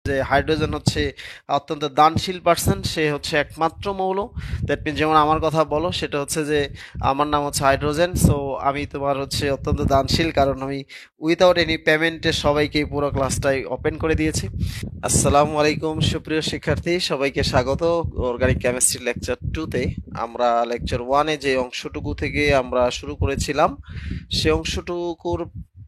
যে হাইড্রোজেন হচ্ছে অত্যন্ত দানশীল পার্সন, সে হচ্ছে একমাত্র মৌল। দ্যাট মিন যেমন আমার কথা বলো, সেটা হচ্ছে যে আমার নাম হচ্ছে হাইড্রোজেন, সো আমি তোমার হচ্ছে অত্যন্ত দানশীল, কারণ আমি উইথাউট এনি পেমেন্টে সবাইকে পুরো ক্লাসটাই ওপেন করে দিয়েছি। আসসালামু আলাইকুম সুপ্রিয় শিক্ষার্থী, সবাইকে স্বাগত অর্গানিক কেমিস্ট্রি লেকচার 2-তে। আমরা লেকচার 1-এ যে অংশটুকু থেকে আমরা শুরু করেছিলাম, সে অংশটুকুর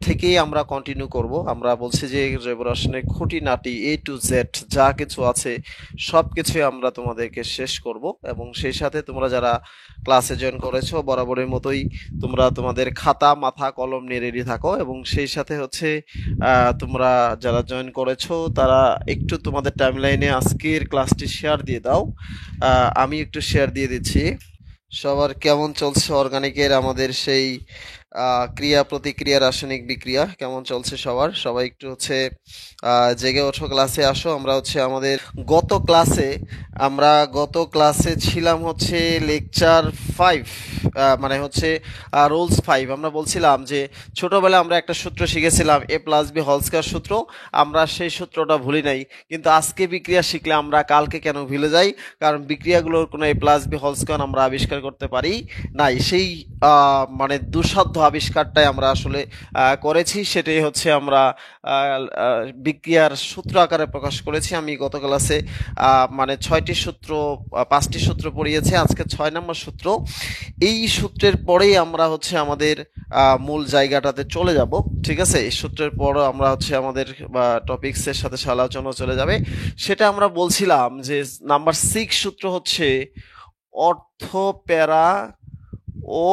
থেকেই আমরা কন্টিনিউ করব। আমরা বলছি যে জৈব রসায়নের খুঁটিনাটি A to Z যা কিছু আছে সব কিছুই আমরা তোমাদেরকে শেষ করব, এবং সেই সাথে তোমরা যারা ক্লাসে জয়েন করেছো বরাবরের মতোই তোমরা তোমাদের খাতা মাথা কলম নিয়ে রেডি থাকো, এবং সেই সাথে হচ্ছে তোমরা যারা জয়েন করেছো তারা একটু তোমাদের টাইমলাইনে আজকের ক্লাসটি শেয়ার দিয়ে দাও। আমি একটু শেয়ার দিয়ে দিচ্ছি। সবার কেমন চলছে অর্গানিকের আমাদের সেই ক্রিয়া প্রতিক্রিয়া রাসায়নিক বিক্রিয়া কেমন চলছে সবার? সবাই একটু হচ্ছে জেগে ওঠো, ক্লাসে আসো। আমরা হচ্ছে আমাদের গত ক্লাসে ছিলাম হচ্ছে লেকচার 5, মানে হচ্ছে রুলস 5। আমরা বলছিলাম যে ছোটবেলায় আমরা একটা সূত্র শিখেছিলাম A+B² সূত্র, আমরা সেই সূত্রটা ভুলি নাই, কিন্তু আজকে বিক্রিয়া শিখলে আমরা কালকে কেন ভুলে যাই? কারণ বিক্রিয়াগুলোর কোনো A+B² আমরা আবিষ্কার করতে পারি নাই। সেই মানে দুঃসাধ্য আবিষ্কারটাই আমরা আসলে করেছি, সেটাই হচ্ছে আমরা বিক্রিয়ার সূত্র আকারে প্রকাশ করেছি। আমি গত ক্লাসে মানে 6টি সূত্র 5টি সূত্র পড়িয়েছি, আজকে 6 নম্বর সূত্র। এই সূত্রের পরেই আমরা হচ্ছে আমাদের মূল জায়গাটাতে চলে যাব, ঠিক আছে? এই সূত্রের পর আমরা হচ্ছে আমাদের টপিকসের সাথে আলোচনা চলে যাবে। সেটা আমরা বলছিলাম যে নাম্বার 6 সূত্র হচ্ছে অর্থ প্যারা ও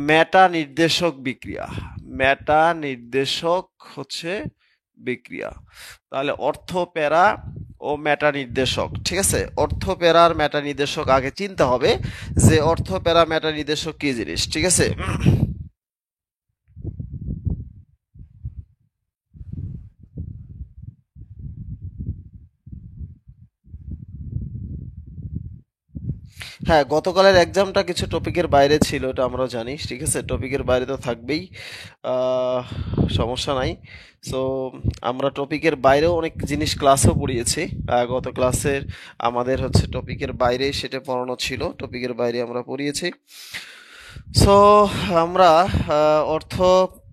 মেটা নির্দেশক বিক্রিয়া। মেটা নির্দেশক হচ্ছে বিক্রিয়া। তাহলে অর্থ প্যারা ও মেটা নির্দেশক, ঠিক আছে? অর্থ প্যারার মেটা নির্দেশক আগে চিনতে হবে যে অর্থ প্যারা মেটা নির্দেশক কি জিনিস, ঠিক আছে? হ্যাঁ, গতকালের এক্সামটা কিছু টপিকের বাইরে ছিল, এটা আমরাও জানি, ঠিক আছে? টপিকের বাইরে তো থাকবেই, আহ, সমস্যা নাই। সো আমরা টপিকের বাইরেও অনেক জিনিস ক্লাসেও পড়িয়েছি। গত ক্লাসের আমাদের হচ্ছে টপিকের বাইরে সেটা পড়ানো ছিল, টপিকের বাইরে আমরা পড়িয়েছি। সো আমরা অর্থ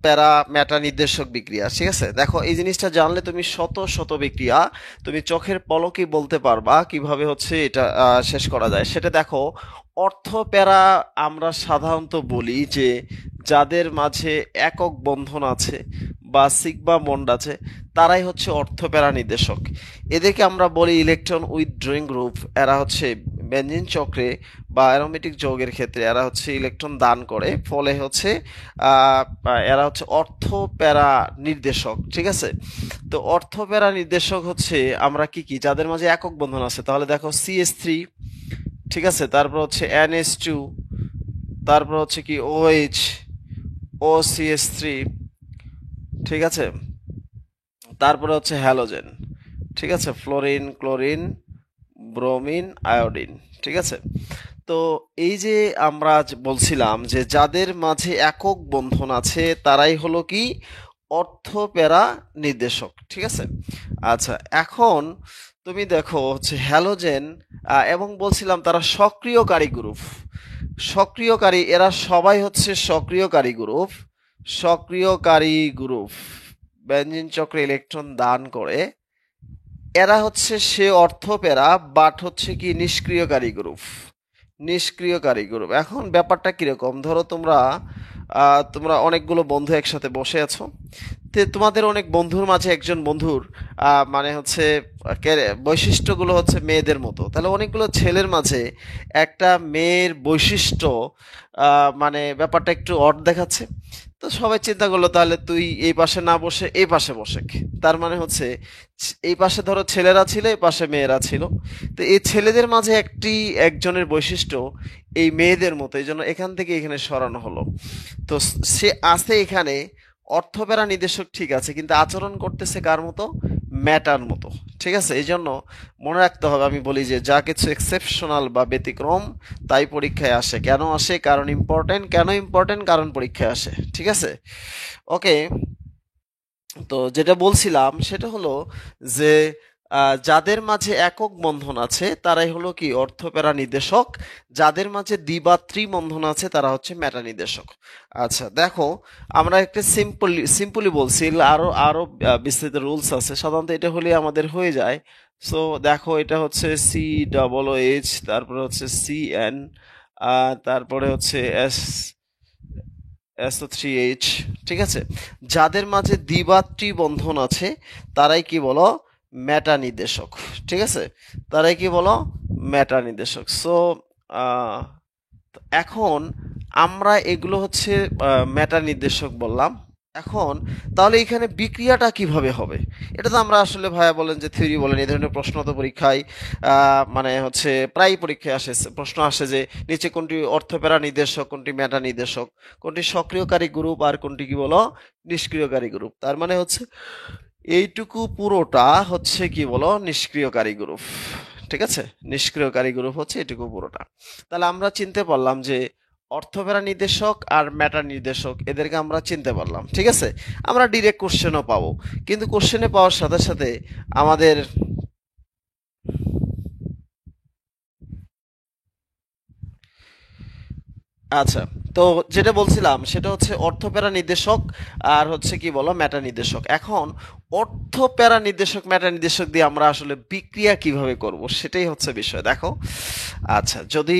প্যারা মেটা নির্দেশক বিক্রিয়া, ঠিক আছে? দেখো, এই জিনিসটা জানলে তুমি শত শত বিক্রিয়া তুমি চোখের পলকেই বলতে পারবা কিভাবে হচ্ছে এটা শেষ করা যায়। সেটা দেখো, অর্থ প্যারা আমরা সাধারণত বলি যে যাদের মাঝে একক বন্ধন আছে বা সিগমা বন্ড আছে, তারাই হচ্ছে অর্থ প্যারা নির্দেশক। এদেরকে আমরা বলি ইলেকট্রন উইথড্রয়িং গ্রুপ। এরা হচ্ছে বেঞ্জিন চক্রে বা অ্যারোমেটিক যৌগের ক্ষেত্রে এরা হচ্ছে ইলেকট্রন দান করে, ফলে হচ্ছে এরা হচ্ছে অর্থ প্যারা নির্দেশক, ঠিক আছে? তো অর্থ প্যারা নির্দেশক হচ্ছে আমরা কি কি যাদের মাঝে একক বন্ধন আছে, তাহলে দেখো CH3, ঠিক আছে? তারপর হচ্ছে NH2, তারপর হচ্ছে কি OH, OCH3, ঠিক আছে? তারপরে হচ্ছে হ্যালোজেন, ঠিক আছে? ফ্লোরিন, ক্লোরিন, ব্রোমিন, আয়োডিন, ঠিক আছে? তো এই যে আমরা বলছিলাম যে যাদের মাঝে একক বন্ধন আছে তারাই হলো কি অর্থ প্যারা নির্দেশক, ঠিক আছে? আচ্ছা, এখন তুমি দেখো হচ্ছে হ্যালোজেন, এবং বলছিলাম তারা সক্রিয়কারী গ্রুপ। সক্রিয়কারী, এরা সবাই হচ্ছে সক্রিয়কারী গ্রুপ। সক্রিয়কারী গ্রুপ বেঞ্জিন চক্রে ইলেকট্রন দান করে, এরা হচ্ছে সে অর্থ প্যারা, বাট হচ্ছে কি নিষ্ক্রিয়কারী গ্রুপ। নিষ্ক্রিয়কারী গ্রুপ। এখন ব্যাপারটা কিরকম, ধরো তোমরা অনেকগুলো বন্ধু একসাথে বসে আছো, তোমাদের অনেক বন্ধুর মাঝে একজন বন্ধুর মানে হচ্ছে বৈশিষ্ট্যগুলো হচ্ছে মেয়েদের মতো, তাহলে অনেকগুলো ছেলের মাঝে একটা মেয়ের বৈশিষ্ট্য মানে ব্যাপারটা একটু অড দেখাচ্ছে। তো সবাই চিন্তা করলো তাহলে তুই এই পাশে না বসে এই পাশে বসে। তার মানে হচ্ছে এই পাশে ধরো ছেলেরা ছিল, এই পাশে মেয়েরা ছিল। তো এই ছেলেদের মাঝে একজনের বৈশিষ্ট্য এই মেয়েদের মতো, এই জন্য এখান থেকে এখানে সরানো হলো। তো সে আছে এখানে অর্থপ্যারা নির্দেশক, ঠিক আছে, কিন্তু আচরণ করতেছে কার মতো? ম্যাটার মতো, ঠিক আছে? এই জন্য মনে রাখতে হবে, আমি বলি যে যা কিছু এক্সেপশনাল বা ব্যতিক্রম তাই পরীক্ষায় আসে। কেন আসে? কারণ ইম্পর্টেন্ট। কেন ইম্পর্টেন্ট? কারণ পরীক্ষায় আসে, ঠিক আছে? ওকে, তো যেটা বলছিলাম সেটা হলো যে যাদের মাঝে একক বন্ধন আছে তারাই হলো কি অর্থপ্যারা নির্দেশক, যাদের মাঝে দ্বিমাত্রী বন্ধন আছে তারা হচ্ছে মেটা নির্দেশক। আচ্ছা দেখো, আমরা একটা সিম্পলি বলছি, আরো আরো বিস্তৃত রুলস আছে, সাধারণত এটা হলে আমাদের হয়ে যায়। সো দেখো, এটা হচ্ছে COOH, তারপরে হচ্ছে CN, তারপরে হচ্ছে SO3H। ঠিক আছে, যাদের মাঝে দ্বিমাত্রী বন্ধন আছে তারাই কি বলো, মেটা নির্দেশক। ঠিক আছে, তারাই কি বলো, মেটা নির্দেশক। সো এখন আমরা এগুলো হচ্ছে মেটা নির্দেশক বললাম। এখন তাহলে এখানে বিক্রিয়াটা কিভাবে হবে, এটা তো আমরা আসলে ভাইয়া বলেন যে থিওরি বলেন, এই ধরনের প্রশ্ন তো পরীক্ষায় মানে হচ্ছে প্রায় পরীক্ষায় আসে, প্রশ্ন আসে যে নিচে কোনটি অর্থপ্যারা নির্দেশক, কোনটি মেটা নির্দেশক, কোনটি সক্রিয়কারী গ্রুপ আর কোনটি কি বলো নিষ্ক্রিয়কারী গ্রুপ। তার মানে হচ্ছে এইটুকু পুরোটা হচ্ছে কি বলো নিষ্ক্রিয়কারী গ্রুপ। ঠিক আছে, নিষ্ক্রিয়কারী গ্রুপ হচ্ছে এটুকু পুরোটা। তাহলে আমরা চিনতে পারলাম যে অর্থপ্যারা নির্দেশক আর মেটা নির্দেশক এদেরকে আমরা চিনতে পারলাম। ঠিক আছে, আমরা ডিরেক্ট কোশ্চেনও পাবো, কিন্তু কোশ্চেনে পাওয়ার সাথে সাথে আমাদের আচ্ছা, তো যেটা বলছিলাম সেটা হচ্ছে অর্থপ্যারা নির্দেশক আর হচ্ছে কি বলো মেটা নির্দেশক। এখন অর্থপ্যারা নির্দেশক মেটা নির্দেশক দিয়ে আমরা আসলে বিক্রিয়া কিভাবে করব সেটাই হচ্ছে বিষয়। দেখো, আচ্ছা যদি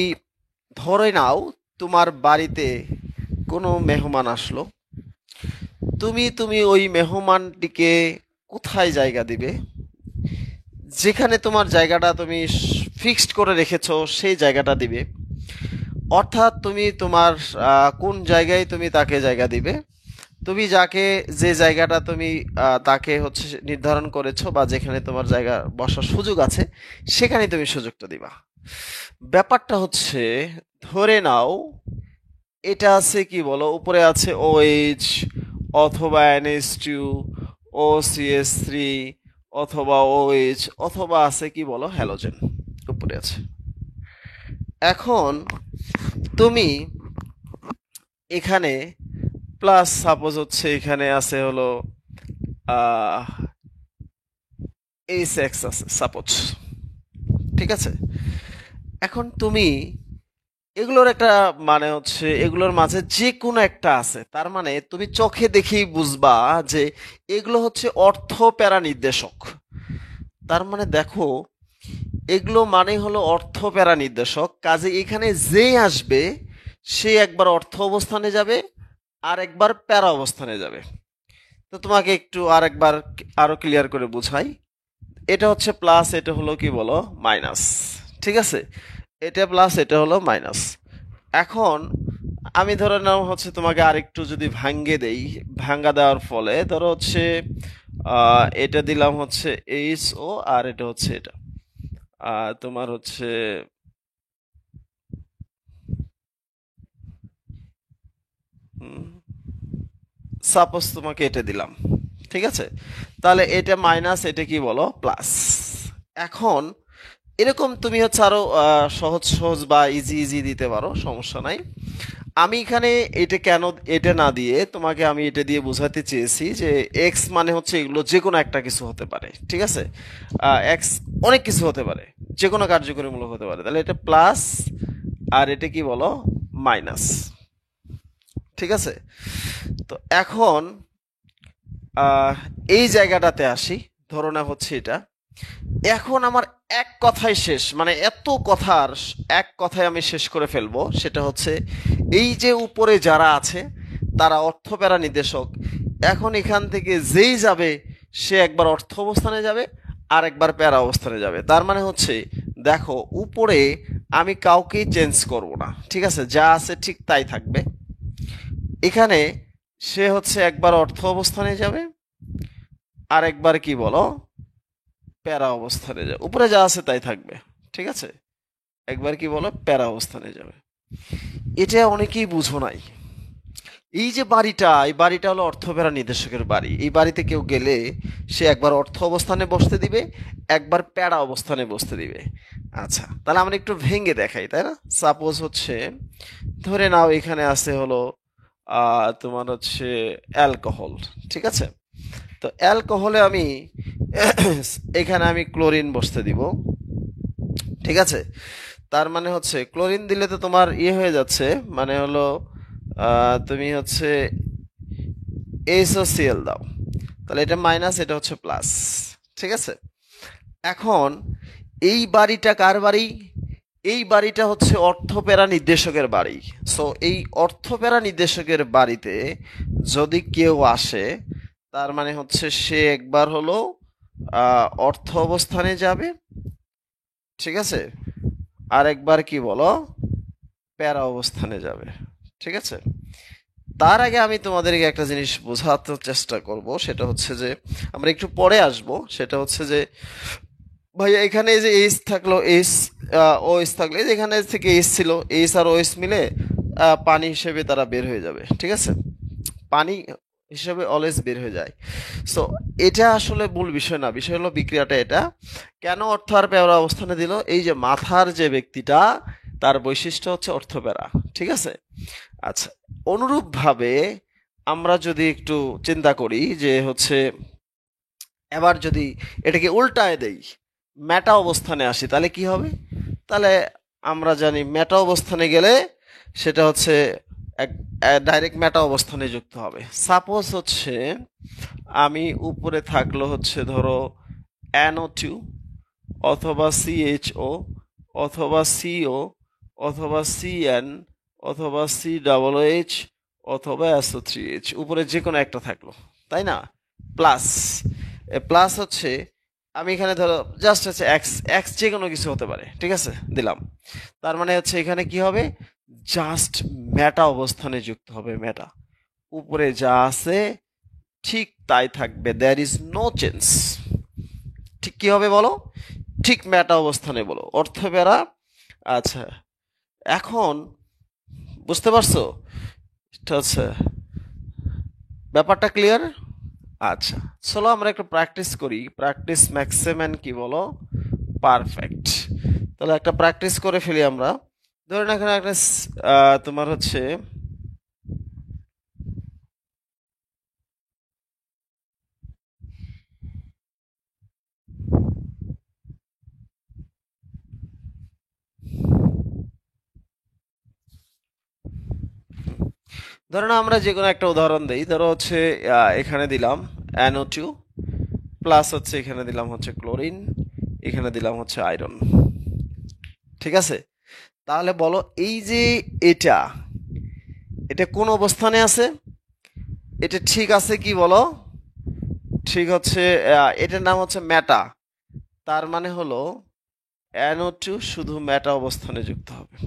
ধরে নাও তোমার বাড়িতে কোনো মেহমান আসলো, তুমি তুমি ওই মেহমানটিকে কোথায় জায়গা দিবে, যেখানে তোমার জায়গাটা তুমি ফিক্সড করে রেখেছো সেই জায়গাটা দিবে। অর্থাৎ তুমি তোমার কোন জায়গায় তুমি তাকে জায়গা দিবে, তুমি যাকে যে জায়গাটা তুমি তাকে হচ্ছে নির্ধারণ করেছো বা যেখানে তোমার জায়গা বসার সুযোগ আছে সেখানে তুমি সুযোগটা দিবা। ব্যাপারটা হচ্ছে, ধরে নাও এটা আছে কি বলো, উপরে আছে OH অথবা NH2, OCH3 অথবা OH, অথবা আছে কি বলো হ্যালোজেন উপরে আছে। এখন তুমি এখানে প্লাস সাপোজ হচ্ছে এখানে আছে হলো H6 আছে সাপোজ। ঠিক আছে, এখন তুমি এগুলোর একটা মানে হচ্ছে এগুলোর মাঝে যে কোনো একটা আছে, তার মানে তুমি চোখে দেখেই বুঝবা যে এগুলো হচ্ছে অর্থ প্যারা নির্দেশক। তার মানে দেখো, এগুলো মানে হলো অর্থ প্যারা নির্দেশক, কাজে এখানে যে আসবে সে একবার অর্থ অবস্থানে যাবে আর একবার প্যারা অবস্থানে যাবে। তো তোমাকে একটু আরেকবার আরো ক্লিয়ার করে বুঝাই, এটা হচ্ছে প্লাস, এটা হলো কি বলো মাইনাস। ঠিক আছে, এটা প্লাস, এটা হলো মাইনাস। এখন আমি ধরে নাও হচ্ছে তোমাকে আরেকটু যদি ভাঙ্গে দেই, ভাঙ্গা দেওয়ার ফলে ধরো হচ্ছে এটা দিলাম হচ্ছে HO আর এটা হচ্ছে এটা তোমার হচ্ছে সাপোজ তোমাকে এটা দিলাম। ঠিক আছে, তাহলে এটা মাইনাস, এটা কি বলো প্লাস। এখন এরকম তুমি হচ্ছে আরো সহজ সহজ বা ইজি ইজি দিতে পারো, সমস্যা নাই। আমি এখানে এটা কেন এটা না দিয়ে তোমাকে আমি এটা দিয়ে বোঝাতে চেয়েছি যে এক্স মানে হচ্ছে এগুলো যে কোনো একটা কিছু হতে পারে। ঠিক আছে, এক্স অনেক কিছু হতে পারে, যে কোনো কার্যকরীমূলক হতে পারে। তাহলে এটা প্লাস আর এটা কি বলো মাইনাস। ঠিক আছে, তো এখন এই জায়গাটাতে আসি, ধরো না হচ্ছে এটা। এখন আমার এক কথায় শেষ, মানে এত কথার এক কথায় আমি শেষ করে ফেলবো, সেটা হচ্ছে এই যে উপরে যারা আছে তারা অর্থপ্যারা নির্দেশক। এখন এখান থেকে যেই যাবে সে একবার অর্থ অবস্থানে যাবে আর একবার প্যারা অবস্থানে যাবে। তার মানে হচ্ছে দেখো, উপরে আমি কাউকেই চেঞ্জ করব না। ঠিক আছে, যা আছে ঠিক তাই থাকবে। এখানে সে হচ্ছে একবার অর্থ অবস্থানে যাবে আর একবার কি বলো প্যারা অবস্থানে যাবে, উপরে যা আছে তাই থাকবে। ঠিক আছে, একবার কি বলো প্যারা অবস্থানে যাবে। এটা অনেকেই বুঝো নাই। এই যে বাড়িটা, এই বাড়িটা হলো অর্থপ্যারা নির্দেশকের বাড়ি। এই বাড়িতে কেউ গেলে সে একবার অর্থ অবস্থানে বসতে দিবে, একবার প্যারা অবস্থানে বসতে দিবে। আচ্ছা, তাহলে আমরা একটু ভেঙে দেখাই, তাই না? সাপোজ হচ্ছে ধরে নাও এখানে আছে হলো তোমার হচ্ছে অ্যালকোহল। ঠিক আছে, তো অ্যালকোহলে আমি এখানে আমি ক্লোরিন বসতে দিব, ঠিক আছে। তার মানে হচ্ছে ক্লোরিন দিলে তো তোমার ইয়ে হয়ে যাচ্ছে, মানে হলো তুমি হচ্ছে HCl দাও, তাহলে এটা মাইনাস, এটা হচ্ছে প্লাস, ঠিক আছে। এখন এই বাড়িটা কার বাড়ি? এই বাড়িটা হচ্ছে অর্থপ্যারা নির্দেশকের বাড়ি। সো এই অর্থপ্যারা নির্দেশকের বাড়িতে যদি কেউ আসে, তার মানে হচ্ছে সে একবার হলো অর্থ অবস্থানে যাবে, ঠিক আছে, আর একবার কি বলো, প্যারা অবস্থানে যাবে, ঠিক আছে। তার আগে আমি তোমাদেরকে একটা জিনিস বোঝাতে চেষ্টা করব, সেটা হচ্ছে যে আমরা একটু পরে আসব, সেটা হচ্ছে যে ভাইয়া এখানে এই যে এইচ থাকলো, এইচ ওএস থাকলে, এই যে এখানে থেকে এইচ ছিল, এইচ আর ওএস মিলে পানি হিসেবে তারা বের হয়ে যাবে, ঠিক আছে। পানি হিসেবে অলওয়েজ বের হয়ে যায়। সো এটা আসলে মূল বিষয় না, বিষয় হলো বিক্রিয়াটা এটা কেন অর্থ আর প্যারা অবস্থানে দিল। এই যে মাথার যে ব্যক্তিটা, তার বৈশিষ্ট্য হচ্ছে অর্থপ্যারা, ঠিক আছে। আচ্ছা, অনুরূপভাবে আমরা যদি একটু চিন্তা করি যে হচ্ছে এবার যদি এটাকে উল্টায় দেই, মেটা অবস্থানে আসি, তাহলে কি হবে? তাহলে আমরা জানি মেটা অবস্থানে গেলে সেটা হচ্ছে ডাইরেক্ট মেটা অবস্থানে যুক্ত হবে। সাপোজ হচ্ছে আমি উপরে থাকলো হচ্ছে ধরো NO2 অথবা CHO অথবা CO অথবা CN অথবা COOH অথবা SO3H, উপরে যে কোনো একটা থাকলো, তাই না? প্লাস প্লাস হচ্ছে আমি এখানে ধরো জাস্ট হচ্ছে এক্স, এক্স যে কোনো কিছু হতে পারে, ঠিক আছে, দিলাম। তার মানে হচ্ছে এখানে কি হবে, জাস্ট মেটা অবস্থানে যুক্ত হবে, মেটা, উপরে যা আছে ঠিক তাই থাকবে, দেয়ার ইজ নো চেঞ্জ। ঠিক কি হবে বলো? ঠিক মেটা অবস্থানে বলো, অর্থপ্যারা। আচ্ছা, এখন বুঝতে পারছো? এটা হচ্ছে ব্যাপারটা ক্লিয়ার? আচ্ছা, চলো আমরা একটু প্র্যাকটিস করি। প্র্যাকটিস ম্যাক্সিমাম কি বলো, পারফেক্ট। তাহলে একটা প্র্যাকটিস করে ফেলি আমরা। ধরেন এখানে একটা তোমার হচ্ছে ধরো না, আমরা যে কোনো একটা উদাহরণ দিই, ধরো হচ্ছে এখানে দিলাম NO2 প্লাস হচ্ছে এখানে দিলাম হচ্ছে ক্লোরিন, এখানে দিলাম হচ্ছে আয়রন, ঠিক আছে। তাহলে বলো এই যে এটা এটা কোন অবস্থানে আছে? এটা ঠিক আছে কি বলো? ঠিক হচ্ছে এটার নাম হচ্ছে মেটা। তার মানে হলো NO2 শুধু মেটা অবস্থানে যুক্ত হবে।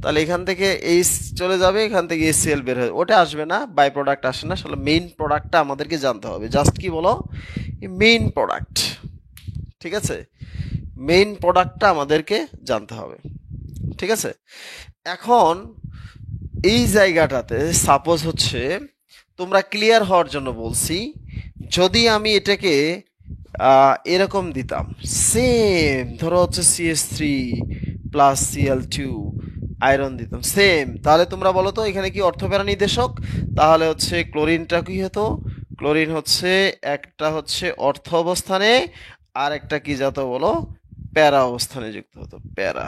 তাহলে এখান থেকে এইচ চলে যাবে, এখান থেকে HCl বের হবে, ওটা আসবে না, বাই প্রোডাক্ট আসে না। আসলে মেইন প্রোডাক্টটা আমাদেরকে জানতে হবে, জাস্ট কি বলো, মেইন প্রোডাক্ট, ঠিক আছে। মেইন প্রোডাক্টটা আমাদেরকে জানতে হবে, ঠিক আছে। এখন এই জায়গাটাতে সাপোজ হচ্ছে তোমরা ক্লিয়ার হওয়ার জন্য বলছি, যদি আমি এটাকে এরকম দিতাম, সেম ধরো হচ্ছে CH3 প্লাস Cl2 আয়রন দিতাম সেম, তাহলে তোমরা বলো তো এখানে কি অর্থপ্যারা নির্দেশক? তাহলে হচ্ছে ক্লোরিনটা কি হতো? ক্লোরিন হচ্ছে একটা হচ্ছে অর্থ অবস্থানে, আর একটা কি যত বলো, প্যারা অবস্থানে যুক্ত হতো, প্যারা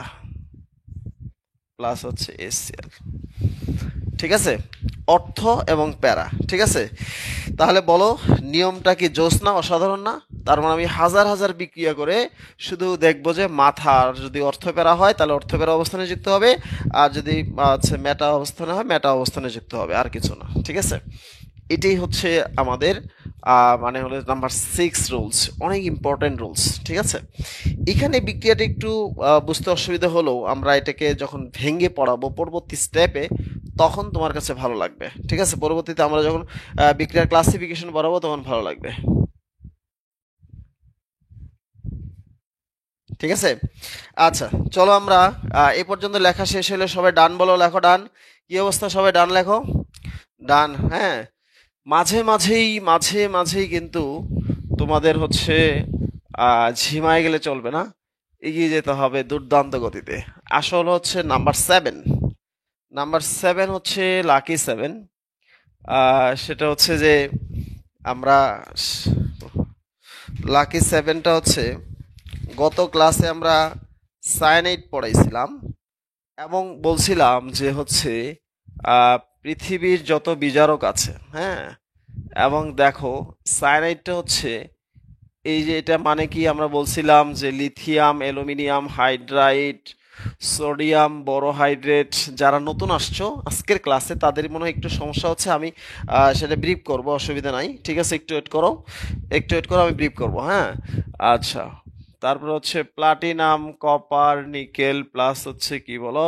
প্লাস হচ্ছে HCl, ঠিক আছে। অর্থ এবং প্যারা, ঠিক আছে। তাহলে বলো নিয়মটা কি জোস না, অসাধারণ না? তার মানে আমি হাজার হাজার বিক্রিয়া করে শুধু দেখবো যে মাথার যদি অর্থপ্যারা হয় তাহলে অর্থপ্যারা অবস্থানে যুক্ত হবে, আর যদি হচ্ছে মেটা অবস্থানে হয় মেটা অবস্থানে যুক্ত হবে, আর কিছু না, ঠিক আছে। এটাই হচ্ছে আমাদের মানে হলো নাম্বার 6 রুলস, অনেক ইম্পর্টেন্ট রুলস, ঠিক আছে। এখানে বিক্রিয়াটা একটু বুঝতে অসুবিধা হলেও আমরা এটাকে যখন ভেঙে পড়াবো পরবর্তী স্টেপে, তখন তোমার কাছে ভালো লাগবে, ঠিক আছে। পরবর্তীতে আমরা যখন বিক্রিয়ার ক্লাসিফিকেশন পড়াবো তখন ভালো লাগবে, ঠিক আছে। আচ্ছা, চলো আমরা এই পর্যন্ত লেখা শেষ হলে সবাই ডান বলো, লেখো ডান। কি অবস্থা, সবাই ডান লেখো, ডান, হ্যাঁ। মাঝে মাঝেই কিন্তু তোমাদের হচ্ছে ঝিমায় গেলে চলবে না, এগিয়ে যেতে হবে দুর্দান্ত গতিতে। আসল হচ্ছে নাম্বার 7, নাম্বার 7 হচ্ছে লাকি 7। সেটা হচ্ছে যে আমরা লাকি সেভেনটা হচ্ছে গত ক্লাসে আমরা সায়ানাইড পড়াইছিলাম এবং বলছিলাম যে হচ্ছে পৃথিবীর যত বিজারক আছে, হ্যাঁ, এবং দেখো সায়ানাইডটা হচ্ছে এই যে এটা মানে কি আমরা বলছিলাম যে লিথিয়াম, অ্যালুমিনিয়াম হাইড্রাইড, সোডিয়াম বোরোহাইড্রেট। যারা নতুন আসছো আজকের ক্লাসে তাদের মনে হয় একটু সমস্যা হচ্ছে, আমি সেটা ব্রিফ করব, অসুবিধা নাই, ঠিক আছে, একটু ওয়েট করো, একটু ওয়েট করো, আমি ব্রিফ করব, হ্যাঁ। আচ্ছা, তারপর হচ্ছে প্লাটিনাম, কপার, নিকেল, প্লাস হচ্ছে কি বলো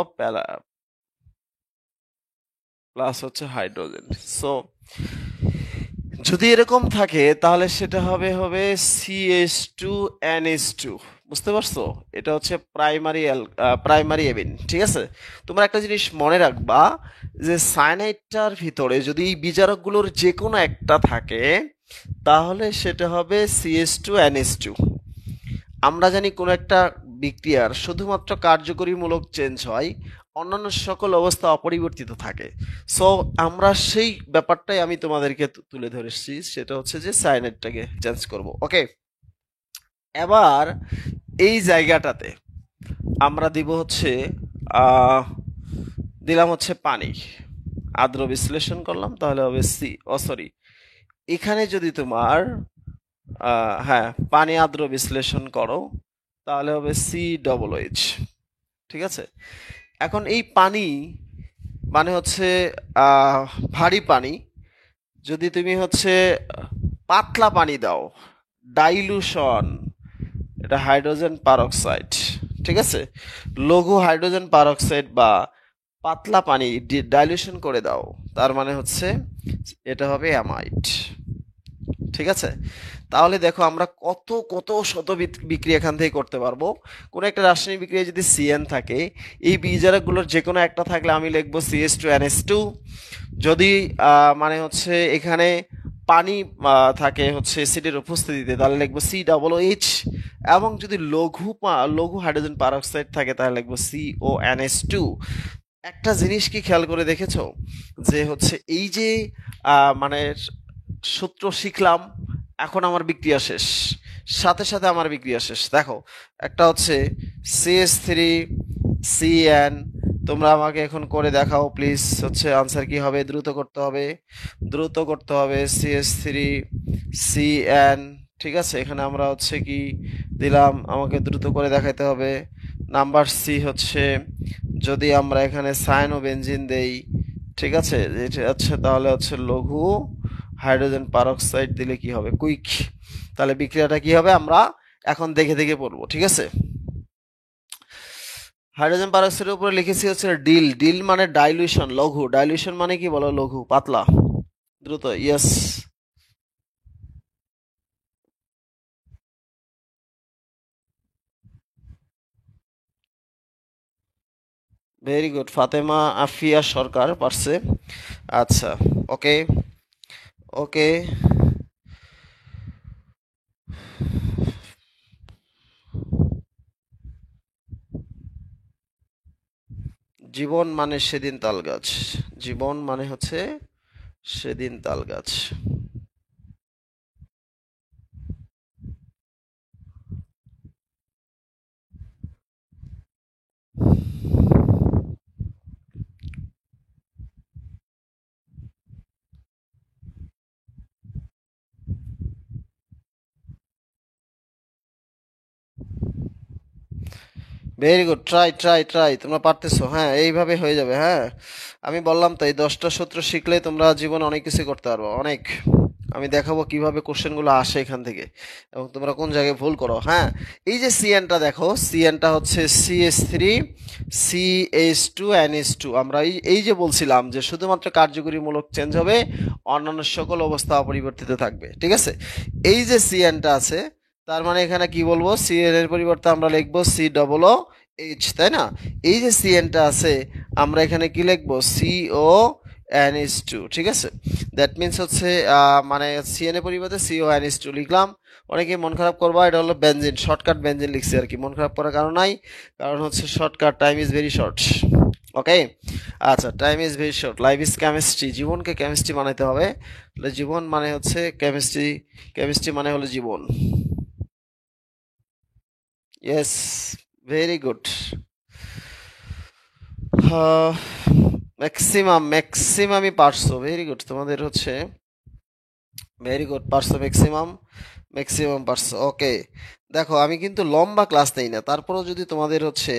প্লাস হচ্ছে হাইড্রোজেন। সো যদি এরকম থাকে তাহলে সেটা হবে CH2NH2। বুঝতে পারছো? এটা হচ্ছে প্রাইমারি এবিন, ঠিক আছে। তোমরা একটা জিনিস মনে রাখবা যে সায়ানাইডটার ভিতরে যদি এই বিজারকগুলোর যে কোনো একটা থাকে তাহলে সেটা হবে CH2NH2। আমরা জানি কোনো একটা বিক্রিয়ার শুধুমাত্র কার্যকরীমূলক চেঞ্জ হয়, অন্যান্য সকল অবস্থা অপরিবর্তিত থাকে। সো আমরা সেই ব্যাপারটাই আমি তোমাদেরকে তুলে ধরেছি, সেটা হচ্ছে যে সায়ানাইডটাকে চেঞ্জ করব। ওকে, এবার এই জায়গাটাতে আমরা দিব হচ্ছে দিলাম হচ্ছে পানি, আদ্র বিশ্লেষণ করলাম তাহলে হবে সরি, এখানে যদি তোমার হ্যাঁ পানি আদ্র বিশ্লেষণ করো তাহলে হবে COOH, ঠিক আছে। এখন এই পানি মানে হচ্ছে ভারী পানি, যদি তুমি হচ্ছে পাতলা পানি দাও, ডাইলুশন, এটা হাইড্রোজেন পারক্সাইড, ঠিক আছে, লঘু হাইড্রোজেন পারক্সাইড বা পাতলা পানি ডাইলুশন করে দাও, তার মানে হচ্ছে এটা হবে অ্যামাইড, ঠিক আছে। তাহলে দেখো আমরা কত কত শত বিক্রিয়া এখান থেকে করতে পারবো। কোনো একটা রাসায়নিক বিক্রিয়া যদি CN থাকে, এই বিজারকগুলোর যে কোনো একটা থাকলে আমি লিখবো CH2NH2। যদি মানে হচ্ছে এখানে পানি থাকে হচ্ছে অ্যাসিডের উপস্থিতিতে তাহলে লিখবো COOH, এবং যদি লঘু হাইড্রোজেন পারক্সাইড থাকে তাহলে লিখবো CONH2। একটা জিনিস কি খেয়াল করে দেখেছো যে হচ্ছে এই যে মানে সূত্র শিখলাম, এখন আমার বিক্রিয়া শেষ, সাথে সাথে আমার বিক্রিয়া শেষ। দেখো একটা হচ্ছে CH3CN, তোমরা আমাকে এখন করে দেখাও প্লিজ, হচ্ছে আনসার কি হবে, দ্রুত করতে হবে, দ্রুত করতে হবে। CH3CN, ঠিক আছে, এখানে আমরা হচ্ছে কি দিলাম, আমাকে দ্রুত করে দেখাইতে হবে। নাম্বার সি হচ্ছে যদি আমরা এখানে সায়ানোবেনজিন দেই, ঠিক আছে, এটা হচ্ছে তাহলে হচ্ছে লঘু হাইড্রোজেন পারক্সাইড দিলে কি হবে, কুইক। তাহলে বিক্রিয়াটা কি হবে আমরা এখন দেখে দেখে পড়বো, ঠিক আছে। হাইড্রোজেন পারক্সাইডের উপরে লিখেছি হচ্ছে ডিল, ডিল মানে ডাইলিউশন, লঘু, ডাইলিউশন মানে কি বলো, লঘু পাতলা, দ্রুত, yes. Very good, Fatema Afia Sarkar পারছে। আচ্ছা, ওকে ওকে। জীবন মানে সেদিন তাল গাছ, জীবন মানে হচ্ছে সেদিন তাল গাছ। Very good, try try try, তোমরা পারতেছো, হ্যাঁ এইভাবে হয়ে যাবে, হ্যাঁ। আমি বললাম তো এই 10টা সূত্র শিখলে তোমরা জীবনে অনেক কিছু করতে পারবো, অনেক। আমি দেখাবো কিভাবে কোশ্চেনগুলো আসে এখান থেকে এবং তোমরা কোন জায়গায় ভুল করো, হ্যাঁ। এই যে সিএনটা দেখো, সিএনটা হচ্ছে CH3CH2NH2। আমরা এই যে বলছিলাম যে শুধুমাত্র কার্যকরীমূলক চেঞ্জ হবে, অন্যান্য সকল অবস্থা অপরিবর্তিত থাকবে, ঠিক আছে। এই যে সিএনটা আছে তার মানে এখানে কি বলবো, সিএন এর পরিবর্তে আমরা লিখবো COOH, তাই না। এই যে সিএনটা আছে আমরা এখানে কি লিখবো, CONH2, ঠিক আছে। দ্যাট মিনস হচ্ছে মানে সিএন এর পরিবর্তে CONH2 লিখলাম। অনেকে মন খারাপ করবা, এটা হলো বেনজিন, শর্টকাট বেনজিন লিখছি আর কি, মন খারাপ করার কারণ নাই, কারণ হচ্ছে shortcut, time is very short. Okay. আচ্ছা, time is very short, life is chemistry, জীবনকে কেমিস্ট্রি বানাইতে হবে। তাহলে জীবন মানে হচ্ছে কেমিস্ট্রি, কেমিস্ট্রি মানে হলো জীবন। Yes, very good. ম্যাক্সিমাম, ম্যাক্সিমামই পারছো, ভেরি গুড। তোমাদের হচ্ছে ভেরি গুড, পারছো ম্যাক্সিমাম, ম্যাক্সিমাম পারছো। ওকে, দেখো আমি কিন্তু লম্বা ক্লাস নেই না, তারপরেও যদি তোমাদের হচ্ছে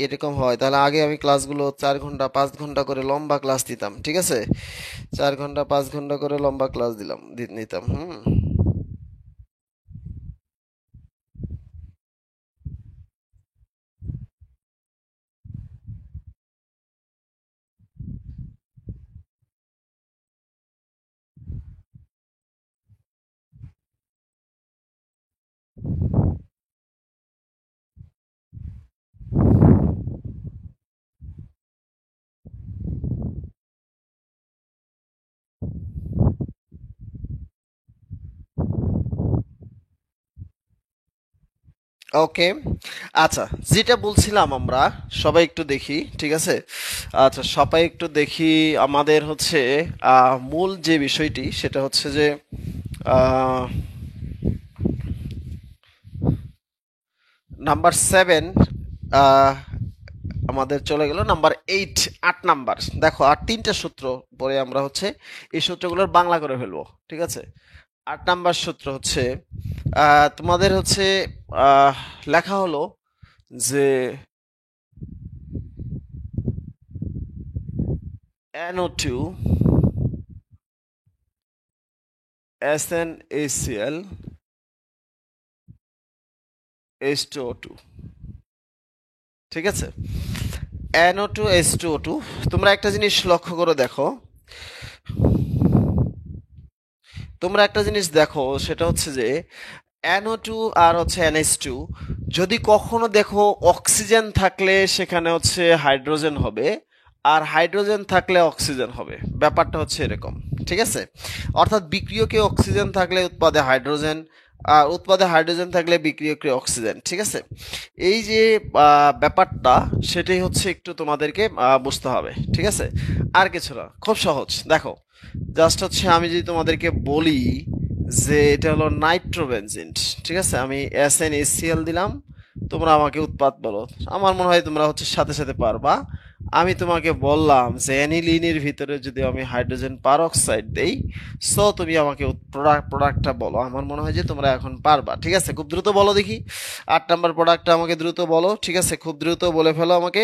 এরকম হয়, তাহলে আগে আমি ক্লাসগুলো 4 ঘন্টা 5 ঘন্টা করে লম্বা ক্লাস দিতাম, ঠিক আছে? 4 ঘন্টা 5 ঘন্টা করে লম্বা ক্লাস নিতাম। হুম। ওকে, আচ্ছা, যেটা বলছিলাম আমরা সবাই একটু দেখি, ঠিক আছে? আচ্ছা, সবাই একটু দেখি। আমাদের হচ্ছে মূল যে বিষয়টি সেটা হচ্ছে যে নাম্বার 7, আমাদের চলে গেল নাম্বার 8, 8 নাম্বার। দেখো, আর 3টা সূত্র পরে আমরা হচ্ছে এই সূত্রগুলোর বাংলা করে ফেলবো, ঠিক আছে? 8 নাম্বার সূত্র হচ্ছে তোমাদের হচ্ছে আহ, লেখা হলো যে NO2 SnACl H2O2, ঠিক আছে? NO2 H2O2। তোমরা একটা জিনিস লক্ষ্য করে দেখো, তোমরা একটা জিনিস দেখো, সেটা হচ্ছে যে NO2 আর হচ্ছে NH2, যদি কখনো দেখো অক্সিজেন থাকলে সেখানে হচ্ছে হাইড্রোজেন হবে, আর হাইড্রোজেন থাকলে অক্সিজেন হবে। ব্যাপারটা হচ্ছে এরকম, ঠিক আছে? অর্থাৎ বিক্রিয়কে অক্সিজেন থাকলে উৎপাদে হাইড্রোজেন, আর উৎপাদে হাইড্রোজেন থাকলে বিক্রিয়কে অক্সিজেন, ঠিক আছে? এই যে ব্যাপারটা, সেটাই হচ্ছে একটু তোমাদেরকে বুঝতে হবে, ঠিক আছে? আর কিছু না, খুব সহজ। দেখো, জাস্ট হচ্ছে আমি যদি তোমাদেরকে বলি যে এটা হলো নাইট্রোবেনজিন, ঠিক আছে? আমি SnACl দিলাম, তোমরা আমাকে উৎপাদ বলো। আমার মনে হয় তোমরা হচ্ছে সাথে সাথে পারবা। আমি তোমাকে বললাম যে অ্যানিলিনের ভিতরে যদি আমি হাইড্রোজেন পারঅক্সাইড দেই, সো তুমি আমাকে প্রোডাক্টটা বলো। আমার মনে হয় যে তোমরা এখন পারবা, ঠিক আছে? খুব দ্রুত বলো দেখি, 8 নাম্বার প্রোডাক্টটা আমাকে দ্রুত বলো, ঠিক আছে? খুব দ্রুত বলে ফেলো আমাকে।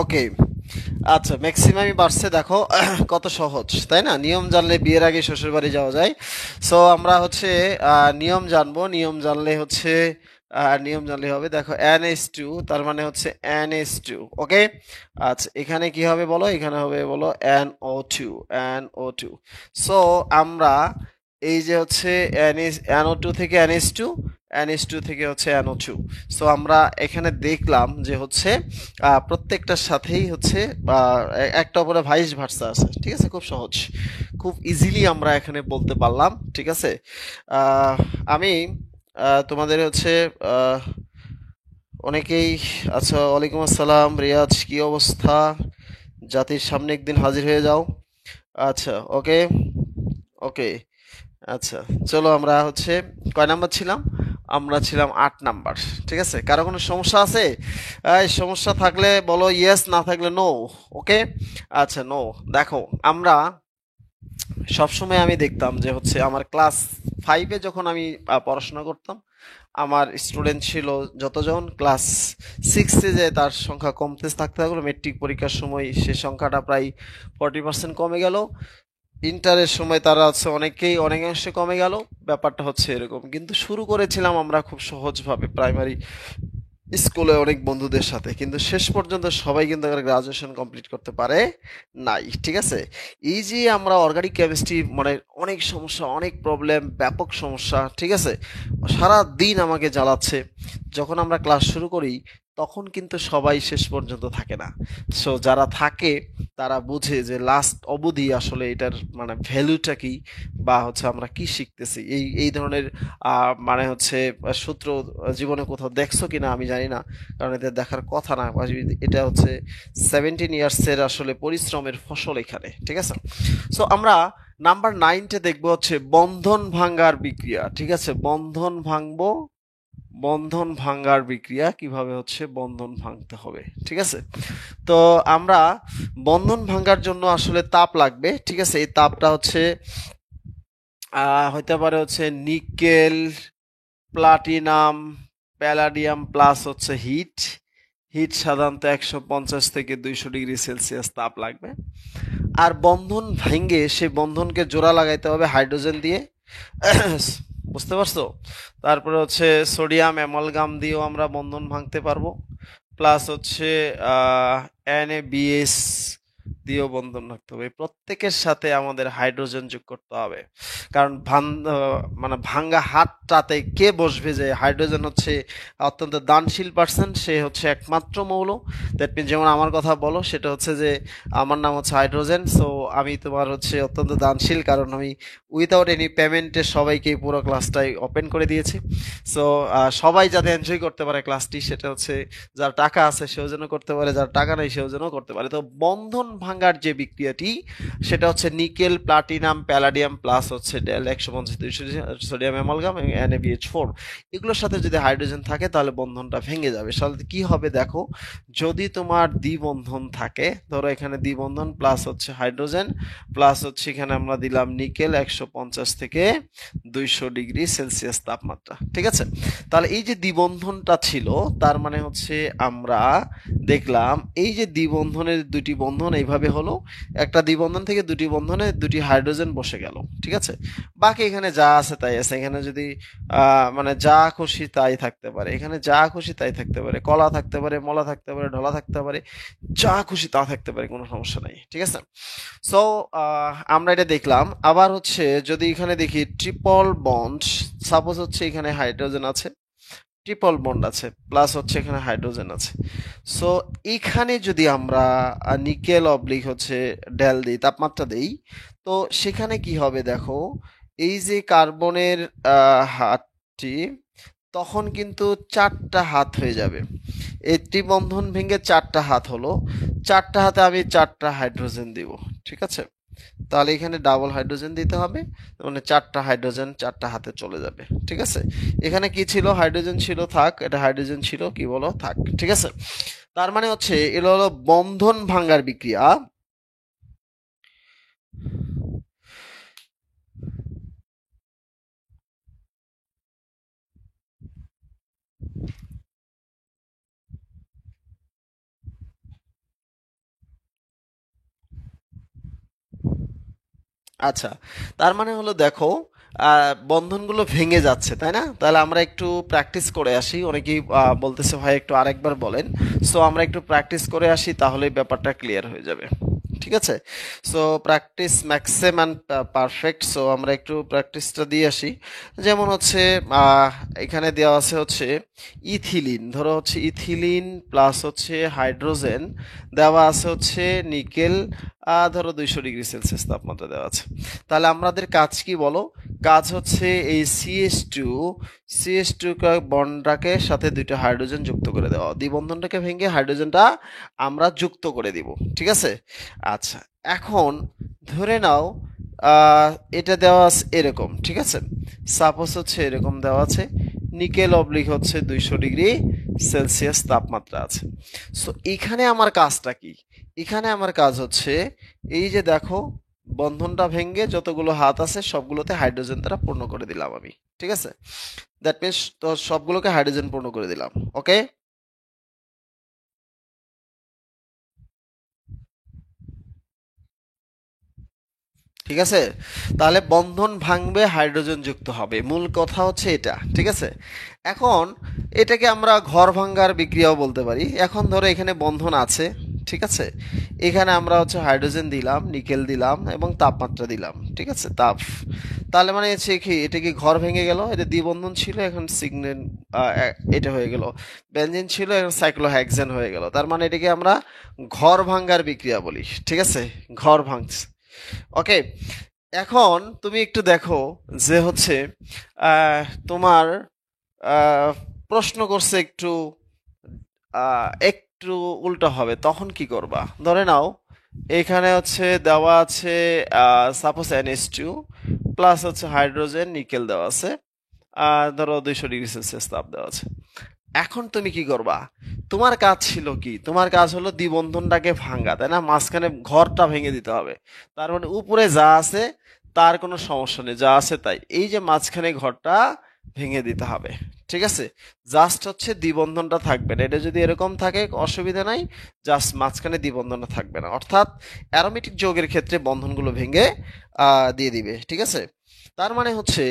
ওকে, আচ্ছা, ম্যাক্সিমামই বাড়ছে। দেখো কত সহজ, তাই না? নিয়ম জানলে বিয়ের আগে শ্বশুর বাড়ি যাওয়া যায়। সো আমরা হচ্ছে নিয়ম জানবো, নিয়ম জানলে হচ্ছে নিয়ম জানলে হবে। দেখো, NH2 তার মানে হচ্ছে NH2, ওকে। আচ্ছা, এখানে কি হবে বলো? এখানে হবে বলো NO2, NO2। সো আমরা এই যে হচ্ছে NO2 থেকে NH2, NH2 থেকে হচ্ছে NO2। সো আমরা এখানে দেখলাম যে হচ্ছে প্রত্যেকটার সাথেই হচ্ছে একটা উপরে ভাইস ভার্সা আছে, ঠিক আছে? খুব সহজ, খুব ইজিলি আমরা এখানে বলতে পারলাম, ঠিক আছে? আহ, আমি তোমাদের হচ্ছে আহ, অনেকেই, আচ্ছা, ওয়ালাইকুম আসসালাম রিয়াজ, কি অবস্থা? জাতির সামনে একদিন হাজির হয়ে যাও। আচ্ছা, ওকে, ওকে। আচ্ছা, চলো আমরা হচ্ছে কয় নাম্বার ছিলাম? আমরা ছিলাম 8 নাম্বার। ঠিক আছে, কারো কোনো সমস্যা আছে? এই সমস্যা থাকলে বলো ইয়েস, না থাকলে নো। ওকে, আচ্ছা নো। দেখো, আমরা সবসময় আমি দেখতাম যে হচ্ছে আমার ক্লাস 5-এ যখন আমি পড়াশোনা করতাম, আমার স্টুডেন্ট ছিল যতজন, ক্লাস 6-এ যে তার সংখ্যা কমতে থাকতে থাকলো, মেট্রিক পরীক্ষার সময় সে সংখ্যাটা প্রায় 40% কমে গেল। ইন্টারের সময় তারা হচ্ছে অনেকাংশে কমে গেল। ব্যাপারটা হচ্ছে এরকম, কিন্তু শুরু করেছিলাম আমরা খুব সহজভাবে প্রাইমারি স্কুলে অনেক বন্ধুদের সাথে, কিন্তু শেষ পর্যন্ত সবাই কিন্তু গ্রাজুয়েশন কমপ্লিট করতে পারে নাই। ঠিক আছে, এই যে আমরা অর্গানিক কেমিস্ট্রি মানে অনেক সমস্যা, অনেক প্রবলেম, ব্যাপক সমস্যা, ঠিক আছে, সারা দিন আমাকে জ্বালাচ্ছে। যখন আমরা ক্লাস শুরু করি তখন কিন্তু সবাই শেষ পর্যন্ত থাকে না। সো যারা থাকে তারা বুঝে যে লাস্ট অবধি আসলে এটার মানে ভ্যালুটা কি, বা হচ্ছে আমরা কি শিখতেছি। এই এই ধরনের মানে হচ্ছে সূত্র জীবনে কোথাও দেখছো কিনা আমি জানি না, কারণ এদের দেখার কথা না। এটা হচ্ছে 17 ইয়ার্সের আসলে পরিশ্রমের ফসল এখানে। ঠিক আছে, সো আমরা নাম্বার 9-তে দেখবো হচ্ছে বন্ধন ভাঙ্গার বিক্রিয়া। ঠিক আছে, বন্ধন ভাঙ্গার বিক্রিয়া কিভাবে হচ্ছে বন্ধন ভাঙতে হবে। ঠিক আছে, তো আমরা বন্ধন ভাঙ্গার জন্য আসলে তাপ লাগবে। ঠিক আছে, এই তাপটা হচ্ছে হইতে পারে হচ্ছে নিকেল, প্লাটিনাম, প্যালাডিয়াম প্লাস হচ্ছে হিট। হিট সাধারণত 150 থেকে 200 ডিগ্রি সেলসিয়াস তাপ লাগবে। আর বন্ধন ভেঙে সেই বন্ধনকে জোড়া লাগাইতে হবে হাইড্রোজেন দিয়ে। বুঝতে পারছো? তারপরে হচ্ছে সোডিয়াম অ্যামালগাম দিয়েও আমরা বন্ধন ভাঙতে পারবো। প্লাস হচ্ছে NaBH দিয়েও বন্ধন রাখতে হবে। প্রত্যেকের সাথে আমাদের হাইড্রোজেন যোগ করতে হবে, কারণ মানে ভাঙ্গা হাতটাতে কে বসবে, যে হাইড্রোজেন হচ্ছে অত্যন্ত দানশীল পার্সন, সে হচ্ছে একমাত্র মৌল। দ্যাট মিন যেমন আমার কথা বলো, সেটা হচ্ছে যে আমার নাম হচ্ছে হাইড্রোজেন, সো আমি তোমার হচ্ছে অত্যন্ত দানশীল, কারণ আমি উইথাউট এনি পেমেন্টে সবাইকে পুরো ক্লাসটাই ওপেন করে দিয়েছি। সো সবাই যাতে এনজয় করতে পারে ক্লাসটি, সেটা হচ্ছে যার টাকা আছে সেও যেন করতে পারে, যার টাকা নেই সেও যেন করতে পারে। তো বন্ধন ভাঙ্গার যে বিক্রিয়াটি, সেটা হচ্ছে নিকেল, প্লাটিনাম, প্যালাডিয়াম প্লাস হচ্ছে ডেল 150 200 সোডিয়াম অ্যামালগাম এবং NaBH4, এগুলোর সাথে যদি হাইড্রোজেন থাকে তাহলে বন্ধনটা ভেঙে যাবে। সাথে কি হবে দেখো, যদি তোমার দ্বিবন্ধন থাকে, ধরো এখানে দ্বিবন্ধন প্লাস হচ্ছে হাইড্রোজেন প্লাস হচ্ছে এখানে আমরা দিলাম নিকেল 150 থেকে 200 ডিগ্রি সেলসিয়াস তাপমাত্রা। ঠিক আছে, তাহলে এই যে দ্বিবন্ধনটা ছিল, তার মানে হচ্ছে আমরা দেখলাম এই যে দ্বিবন্ধনের দুটি বন্ধন এইভাবে হলো, একটা দ্বিবন্ধন থেকে দুটি বন্ধনে দুটি হাইড্রোজেন বসে গেল। ঠিক আছে, বাকি এখানে যা আছে তাই আছে। এখানে যদি মানে যা খুশি তাই থাকতে পারে, এখানে যা খুশি তাই থাকতে পারে, কলা থাকতে পারে, মলা থাকতে পারে, ঢলা থাকতে পারে, যা খুশি তা থাকতে পারে, কোনো সমস্যা নাই। ঠিক আছে, সো আমরা এটা দেখলাম। আবার হচ্ছে যদি এখানে দেখি ট্রিপল বন্ড, সাপোজ হচ্ছে এখানে হাইড্রোজেন আছে, ট্রিপল বন্ড আছে, প্লাস হচ্ছে এখানে হাইড্রোজেন আছে। সো এখানে যদি আমরা নিকেল অবলিক হচ্ছে ডেল দিই, তাপমাত্রা দেই, তো সেখানে কি হবে দেখো, এই যে কার্বনের হাতটি, তখন কিন্তু 4টা হাত হয়ে যাবে। এই ত্রিবন্ধন ভেঙে 4টা হাত হলো, 4টা হাতে আমি 4টা হাইড্রোজেন দিব। ঠিক আছে, তাহলে এখানে ডাবল হাইড্রোজেন দিতে হবে, মানে 4টা হাইড্রোজেন 4টা হাতে চলে যাবে। ঠিক আছে, এখানে কি ছিল, হাইড্রোজেন ছিল, থাক। এটা হাইড্রোজেন ছিল, কি বলো, থাক। ঠিক আছে, তার মানে হচ্ছে এগুলো হলো বন্ধন ভাঙ্গার বিক্রিয়া। আচ্ছা, তার মানে হলো দেখো, বন্ধনগুলো ভেঙে যাচ্ছে, তাই না? তাহলে আমরা একটু প্র্যাকটিস করে আসি। অনেকেই বলতেছে ভাই একটু আরেকবার বলেন। সো আমরা একটু প্র্যাকটিস করে আসি, তাহলেই ব্যাপারটা ক্লিয়ার হয়ে যাবে। ঠিক আছে, so practice Maxim and perfect. So আমরা একটু প্র্যাকটিসটা দিয়ে আসি। যেমন হচ্ছে এখানে দেওয়া আছে হচ্ছে ইথিলিন, ধরো হচ্ছে ইথিলিন প্লাস হচ্ছে হাইড্রোজেন, দেওয়া আছে হচ্ছে নিকেল, ধরো 200 ডিগ্রি সেলসিয়াস তাপমাত্রা দেওয়া আছে। তাহলে আমাদের কাজ কি বলো? কাজ হচ্ছে এই CH2 বন্ডটাকে সাথে দুইটা হাইড্রোজেন যুক্ত করে দেওয়া, দ্বিবন্ধনটাকে ভেঙে হাইড্রোজেনটা আমরা যুক্ত করে দিব। ঠিক আছে, আচ্ছা, এখন ধরে নাও এটা দেওয়া আছে এরকম। ঠিক আছে, সাপোজ হচ্ছে এরকম দেওয়া আছে, নিকেল অবলিক হচ্ছে 200 ডিগ্রি সেলসিয়াস তাপমাত্রা আছে। সো এখানে আমার কাজটা কি? এখানে আমার কাজ হচ্ছে এই যে দেখো বন্ধনটা ভেঙে যতগুলো হাত আছে সবগুলোতে হাইড্রোজেন দ্বারা পূর্ণ করে দিলাম আমি, ঠিক আছে? দ্যাট মিনস তো সবগুলোকে হাইড্রোজেন পূর্ণ করে দিলাম। ওকে, ঠিক আছে? তাহলে বন্ধন ভাঙবে, হাইড্রোজেন যুক্ত হবে, মূল কথা হচ্ছে এটা, ঠিক আছে? এখন এটাকে আমরা ঘর ভাঙার বিক্রিয়াও বলতে পারি। এখন ধরো এখানে বন্ধন আছে, ঠিক আছে? এখানে আমরা হচ্ছে হাইড্রোজেন দিলাম, নিকেল দিলাম এবং তাপমাত্রা দিলাম, ঠিক আছে? তাপ, তাহলে মানে হচ্ছে কি এটা কি ঘর ভেঙে গেল? এটা দ্বিবন্ধন ছিল, এখন সিগনেন এটা হয়ে গেল, বেনজিন ছিল এখন সাইক্লোহেক্সেন হয়ে গেল। তার মানে এটাকে আমরা ঘর ভাঙার বিক্রিয়া বলি, ঠিক আছে? ঘর ভাঙছে। ওকে, এখন তুমি একটু দেখো যে হচ্ছে আহ, তোমার আহ, প্রশ্ন করছে একটু একটু উল্টো হবে, তখন কি করবা? ধরে নাও এখানে হচ্ছে দেওয়া আছে সাপোজ NH2 প্লাস হচ্ছে হাইড্রোজেন নিকেল দেওয়া আছে, আর ধরো 200 ডিগ্রি সেলসিয়াস তাপ দেওয়া আছে। এখন তুমি কি করবা? তোমার কাজ ছিল কি? তোমার কাজ হলো দ্বিবন্ধনটাকে ভাঙা, তাই না? মাঝখানে ঘরটা ভেঙে দিতে হবে। তার মানে উপরে যা আছে তার কোনো সমস্যা নেই, যা আছে তাই, এই যে মাঝখানে ঘরটা ভেঙে দিতে হবে, ঠিক আছে? জাস্ট হচ্ছে দ্বিবন্ধনটা থাকবে না, এটা যদি এরকম থাকে অসুবিধা নাই, জাস্ট মাঝখানে দ্বিবন্ধনটা থাকবে না, অর্থাৎ অ্যারোমেটিক যৌগের ক্ষেত্রে বন্ধনগুলো ভেঙে দিয়ে দিবে, ঠিক আছে? তার মানে হচ্ছে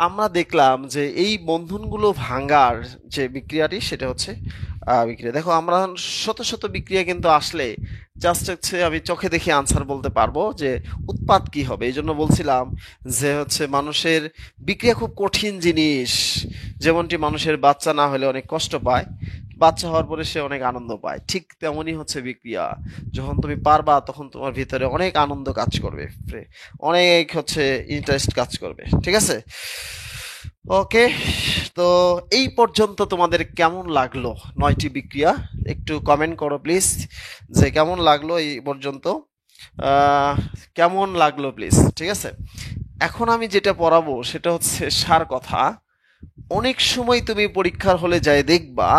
আমরা দেখলাম যে এই বন্ধনগুলো ভাঙার যে বিক্রিয়াটি সেটা হচ্ছে বিক্রিয়া। দেখো আমরা শত শত বিক্রিয়া কিন্তু আসলে জাস্ট হচ্ছে আমি চোখে দেখে আনসার বলতে পারবো যে উৎপাদ কি হবে। এই জন্য বলছিলাম যে হচ্ছে মানুষের বিক্রিয়া খুব কঠিন জিনিস, যেমনটি মানুষের বাচ্চা না হলে অনেক কষ্ট পায়, বাচ্চা হওয়ার পরে সে অনেক আনন্দ পায়, ঠিক তেমনই হচ্ছে বিক্রিয়া। যখন তুমি পারবা তখন তোমার ভিতরে অনেক আনন্দ কাজ করবে, অনেক হচ্ছে ইন্টারেস্ট কাজ করবে, ঠিক আছে? ওকে, তো এই পর্যন্ত তোমাদের কেমন লাগলো 9টি বিক্রিয়া? একটু কমেন্ট করো প্লিজ যে কেমন লাগলো এই পর্যন্ত। আহ, কেমন লাগলো প্লিজ, ঠিক আছে? এখন আমি যেটা পড়াবো সেটা হচ্ছে সার কথা। অনেক সময় তুমি পরীক্ষার হলে যাই দেখবা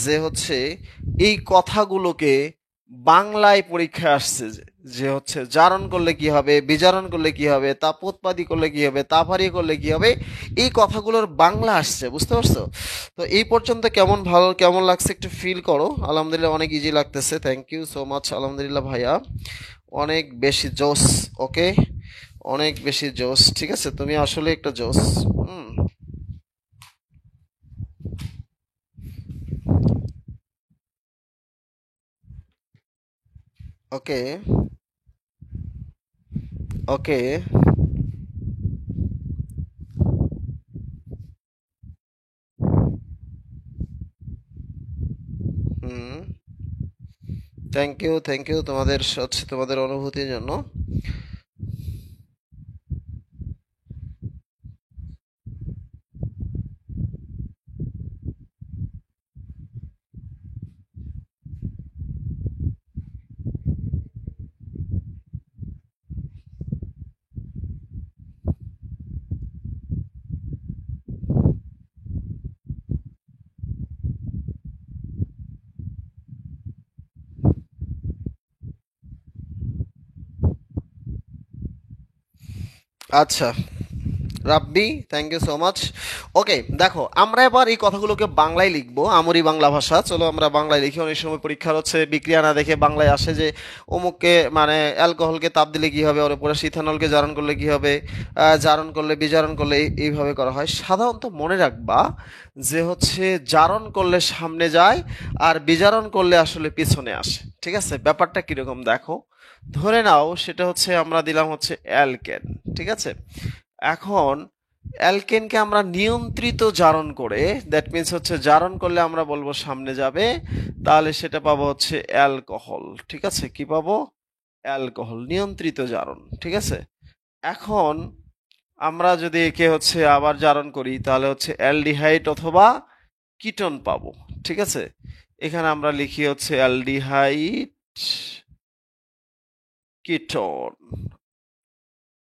যে হচ্ছে এই কথাগুলোকে বাংলায় পরীক্ষায় আসছে যে হচ্ছে জারণ করলে কি হবে, বিজারণ করলে কি হবে, তাপোৎপাদী করলে কি হবে, তাপহারি করলে কি হবে, এই কথাগুলোর বাংলা আসছে, বুঝতে পারছো? তো এই পর্যন্ত কেমন ভালো কেমন লাগছে একটু ফিল করো। আলহামদুলিল্লাহ অনেক ইজি লাগতেছে, থ্যাংক ইউ সো মাচ, আলহামদুলিল্লাহ ভাইয়া, অনেক বেশি জোস। ওকে, অনেক বেশি জোস, ঠিক আছে? তুমি আসলে একটা জোস। হুম। ওকে, ওকে। হুম, থ্যাংক ইউ তোমাদের হচ্ছে তোমাদের অনুভূতির জন্য। আচ্ছা রাব্বি, থ্যাংক ইউ সো মাচ। ওকে, দেখো আমরা এবার এই কথাগুলোকে বাংলায় লিখবো, আমরি বাংলা ভাষা। চলো আমরা বাংলায় লিখি। অনেক সময় পরীক্ষার হচ্ছে বিক্রিয়া না দেখে বাংলায় আসে যে অমুককে মানে অ্যালকোহলকে তাপ দিলে কি হবে, ওর উপরে ইথানলকে জারণ করলে কি হবে, জারণ করলে বিজারণ করলে এইভাবে করা হয়। সাধারণত মনে রাখবা যে হচ্ছে জারণ করলে সামনে যায় আর বিজারণ করলে আসলে পিছনে আসে, ঠিক আছে? ব্যাপারটা কিরকম দেখো, ধরে নাও সেটা হচ্ছে আমরা দিলাম হচ্ছে অ্যালকেন, ঠিক আছে? এখন অ্যালকেনকে আমরা নিয়ন্ত্রিত জারণ করে, দ্যাট মিন্স হচ্ছে জারণ করলে আমরা বলবো সামনে যাবে, তাহলে সেটা পাবো হচ্ছে অ্যালকোহল, ঠিক আছে? কি পাবো? অ্যালকোহল, নিয়ন্ত্রিত জারণ, ঠিক আছে? এখন আমরা যদি একে হচ্ছে আবার জারণ করি তাহলে হচ্ছে অ্যালডিহাইড অথবা কিটোন পাবো, ঠিক আছে? এখানে আমরা লিখি হচ্ছে অ্যালডিহাইড কিটোন।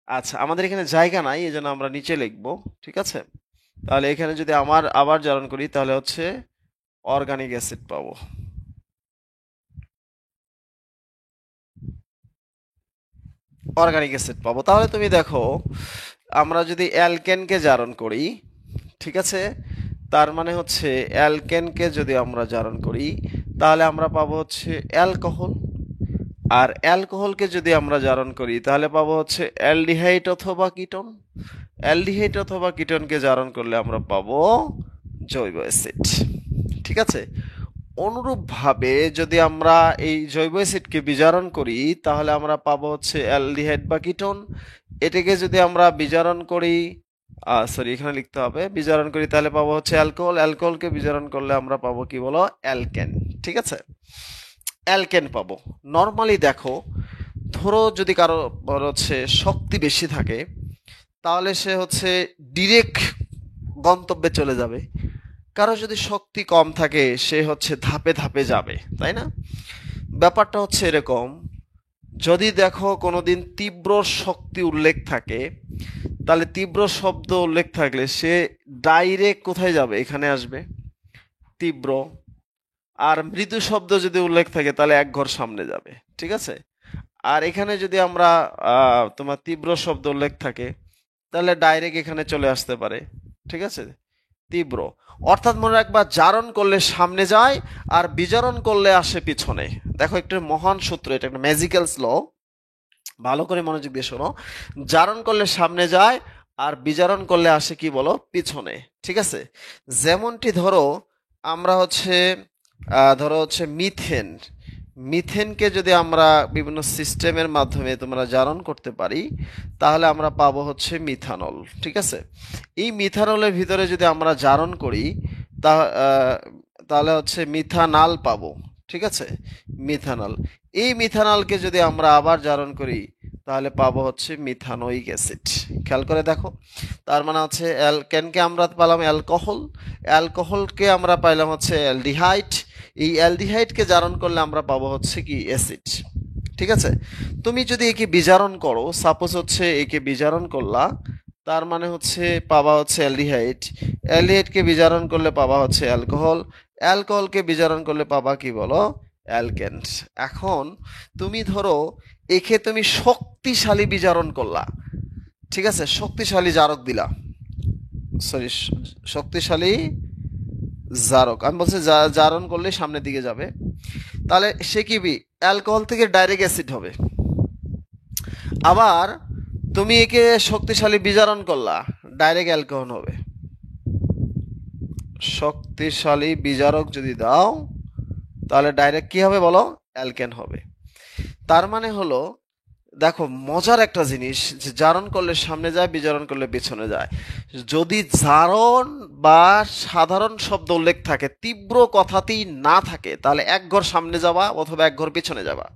আচ্ছা, আমাদের এখানে জায়গা নাই, এই জন্য আমরা নিচে লিখবো, ঠিক আছে? তাহলে এখানে যদি আবার জারণ করি তাহলে হচ্ছে অর্গানিক অ্যাসিড পাবো। অর্গানিক অ্যাসিড পাবো। তাহলে তুমি দেখো, আমরা যদি অ্যালকেনকে জারণ করি, ঠিক আছে, তার মানে হচ্ছে অ্যালকেনকে যদি আমরা জারণ করি তাহলে আমরা পাবো হচ্ছে অ্যালকোহল। আর অ্যালকোহলকে যদি আমরা জারণ করি তাহলে পাবো হচ্ছে অ্যালডিহাইড অথবা কিটোন। অ্যালডিহাইড অথবা কিটোনকে জারণ করলে আমরা পাবো জৈব অ্যাসিড। ঠিক আছে, অনুরূপভাবে যদি আমরা এই জৈব অ্যাসিডকে বিজারণ করি তাহলে আমরা পাবো হচ্ছে অ্যালডিহাইড বা কিটোন। এটাকে যদি আমরা বিজারণ করি, সরি এখানে লিখতে হবে, বিজারণ করি তাহলে পাবো হচ্ছে অ্যালকোহল। অ্যালকোহলকে বিজারণ করলে আমরা পাবো কি বলো, অ্যালকেন। ঠিক আছে, অ্যালকেন পাবো। নর্মালি দেখো, ধরো যদি কারো হচ্ছে শক্তি বেশি থাকে তাহলে সে হচ্ছে ডিরেক্ট গন্তব্যে চলে যাবে। কারো যদি শক্তি কম থাকে সে হচ্ছে ধাপে ধাপে যাবে, তাই না? ব্যাপারটা হচ্ছে এরকম, যদি দেখো কোনোদিন তীব্র শক্তি উল্লেখ থাকে তাহলে তীব্র শব্দ উল্লেখ থাকলে সে ডাইরেক্ট কোথায় যাবে, এখানে আসবে তীব্র। আর মৃদু শব্দ যদি উল্লেখ থাকে তাহলে এক ঘর সামনে যাবে। ঠিক আছে, আর এখানে যদি আমরা তোমার তীব্র শব্দ উল্লেখ থাকে তাহলে ডাইরেক্ট এখানে চলে আসতে পারে। ঠিক আছে, তীব্র। অর্থাৎ মনে রাখবা, জারণ করলে সামনে যায় আর বিজারণ করলে আসে পিছনে। দেখো, একটা মহান সূত্র, এটা একটা ম্যাজিক্যাল ল, ভালো করে মনোযোগ দিয়ে শোনো। জারণ করলে সামনে যায় আর বিজারণ করলে আসে কি বলো, পিছনে। ঠিক আছে, যেমনটি ধরো আমরা হচ্ছে ধরো হচ্ছে মিথেন। মিথেনকে যদি আমরা বিভিন্ন সিস্টেমের মাধ্যমে তোমরা জারণ করতে পারি তাহলে আমরা পাবো হচ্ছে মিথানল। ঠিক আছে, এই মিথানলের ভিতরে যদি আমরা জারণ করি তা তাহলে হচ্ছে মিথানাল পাবো। ঠিক আছে, মিথানল। এই মিথানলকে যদি আমরা আবার জারণ করি তাহলে পাবো হচ্ছে মিথানোইক অ্যাসিড। খেয়াল করে দেখো, তার মানে হচ্ছে অ্যালকেনকে আমরা পেলাম অ্যালকোহল, অ্যালকোহলকে আমরা পাইলাম হচ্ছে অ্যালডিহাইড, এই অ্যালডিহাইডকে জারণ করলে আমরা পাবো হচ্ছে কি, অ্যাসিড। ঠিক আছে, তুমি যদি একে বিজারণ করো, সাপোজ হচ্ছে একে বিজারণ করলা, তার মানে হচ্ছে পাবা হচ্ছে অ্যালডিহাইড, অ্যালডিহাইডকে বিজারণ করলে পাবা হচ্ছে অ্যালকোহল, অ্যালকোহলকে বিজারণ করলে পাবা কি বলো, অ্যালকেনস। এখন তুমি ধরো একে তুমি শক্তিশালী বিজারণ করলা, ঠিক আছে, শক্তিশালী জারক দিলা, সরি শক্তিশালী জারক, আমি বলছি জারণ করলে সামনের দিকে যাবে, তাহলে সে কি অ্যালকোহল থেকে ডাইরেক্ট অ্যাসিড হবে। আবার তুমি একে শক্তিশালী বিজারণ করলা, ডাইরেক্ট অ্যালকোহল হবে। শক্তিশালী বিজারক যদি দাও তাহলে ডাইরেক্ট কি হবে বলো, অ্যালকেন হবে। তার মানে হলো, দেখো মজার একটা জিনিস, যে জারণ করলে সামনে যায়, বিজারণ করলে পিছনে যায়। যদি জারণ বা সাধারণ শব্দ উল্লেখ থাকে, তীব্র কথাতেই না থাকে, তাহলে এক ঘর সামনে যাবা অথবা এক ঘর পিছনে যাবা।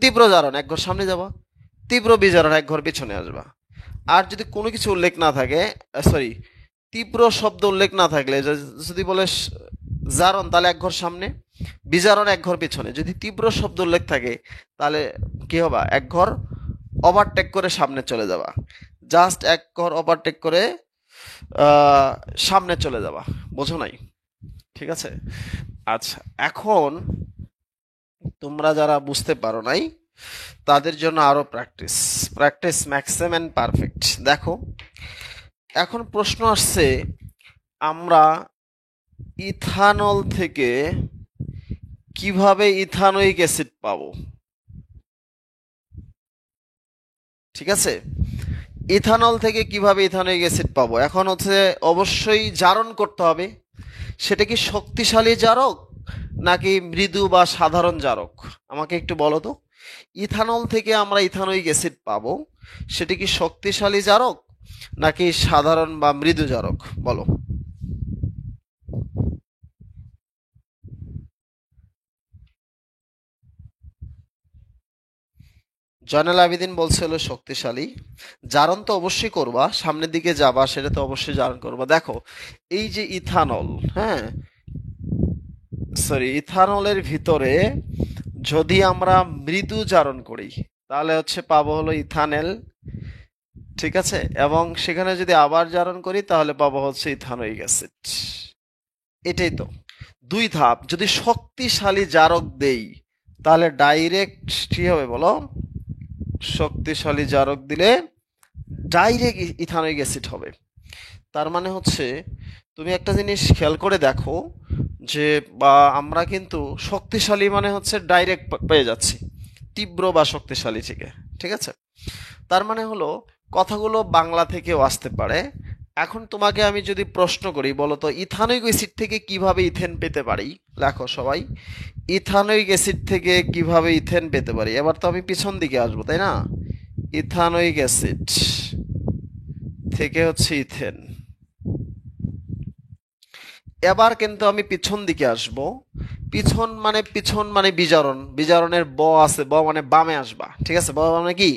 তীব্র জারণ এক ঘর সামনে যাবা, তীব্র বিজারণ এক ঘর পিছনে আসবা। আর যদি কোনো কিছু উল্লেখ না থাকে, সরি তীব্র শব্দ উল্লেখ না থাকলে, যদি বলে জারণ তাহলে এক ঘর সামনে, বিজারণ এক ঘর পিছনে। যদি তীব্র শব্দ উল্লেখ থাকে তাহলে কি হবা, এক ঘর ওভারটেক করে সামনে চলে যাবা, জাস্ট এক ঘর ওভারটেক করে সামনে চলে যাবা। বোঝো নাই? ঠিক আছে, আচ্ছা এখন তোমরা যারা বুঝতে পারো নাই তাদের জন্য আরো practice, practice maxim and perfect. দেখো, এখন প্রশ্ন আসছে, আমরা ইথানল থেকে কিভাবে ইথানোইক অ্যাসিড পাবো? ঠিক আছে, ইথানল থেকে কিভাবে ইথানোইক অ্যাসিড পাবো? এখন হচ্ছে অবশ্যই জারণ করতে হবে। সেটা কি শক্তিশালী জারক নাকি মৃদু বা সাধারণ জারক? আমাকে একটু বলো তো, ইথানল থেকে আমরা ইথানোইক অ্যাসিড পাবো, সেটা কি শক্তিশালী জারক নাকি সাধারণ বা মৃদু জারক? বলো। জয়নাল আবেদিন বলছে হলো শক্তিশালী। জারণ তো অবশ্যই করবা, সামনের দিকে যাবা, সেটা তো অবশ্যই জারণ করবা। দেখো, এই যে ইথানল, হ্যাঁ সরি ইথানলের ভিতরে যদি আমরা মৃদু জারণ করি তাহলে হচ্ছে পাবো হলো ইথানেল, ঠিক আছে, এবং সেখানে যদি আবার জারণ করি তাহলে পাবো হচ্ছে ইথানোয়িক অ্যাসিড। এটাই তো, দুই ধাপ। যদি শক্তিশালী জারক দেই তাহলে ডাইরেক্ট কি হবে বলো? শক্তিশালী জারক দিলে ডাইরেক্ট ইথানোয়িক অ্যাসিড হবে। তার মানে হচ্ছে তুমি একটা জিনিস খেয়াল করে দেখো যে বা আমরা কিন্তু শক্তিশালী মানে হচ্ছে ডাইরেক্ট পেয়ে যাচ্ছি তীব্র বা শক্তিশালী থেকে। ঠিক আছে, তার মানে হলো কথাগুলো বাংলা থেকেও আসতে পারে। এখন তোমাকে আমি যদি প্রশ্ন করি, বলো তো ইথানোয়িক অ্যাসিড থেকে কিভাবে ইথেন পেতে পারি? লেখো সবাই, ইথানোয়িক অ্যাসিড থেকে কিভাবে ইথেন পেতে পারি। এবার তো আমি পিছন দিকে আসবো, তাই না? ইথানোয়িক অ্যাসিড থেকে হচ্ছে ইথেন। এবার কিন্তু আমি পিছন দিকে আসব। পিছন মানে বিজারণ, বিজারণের ব আছে, ব মানে বামে আসবা। ঠিক আছে, ব মানে কি?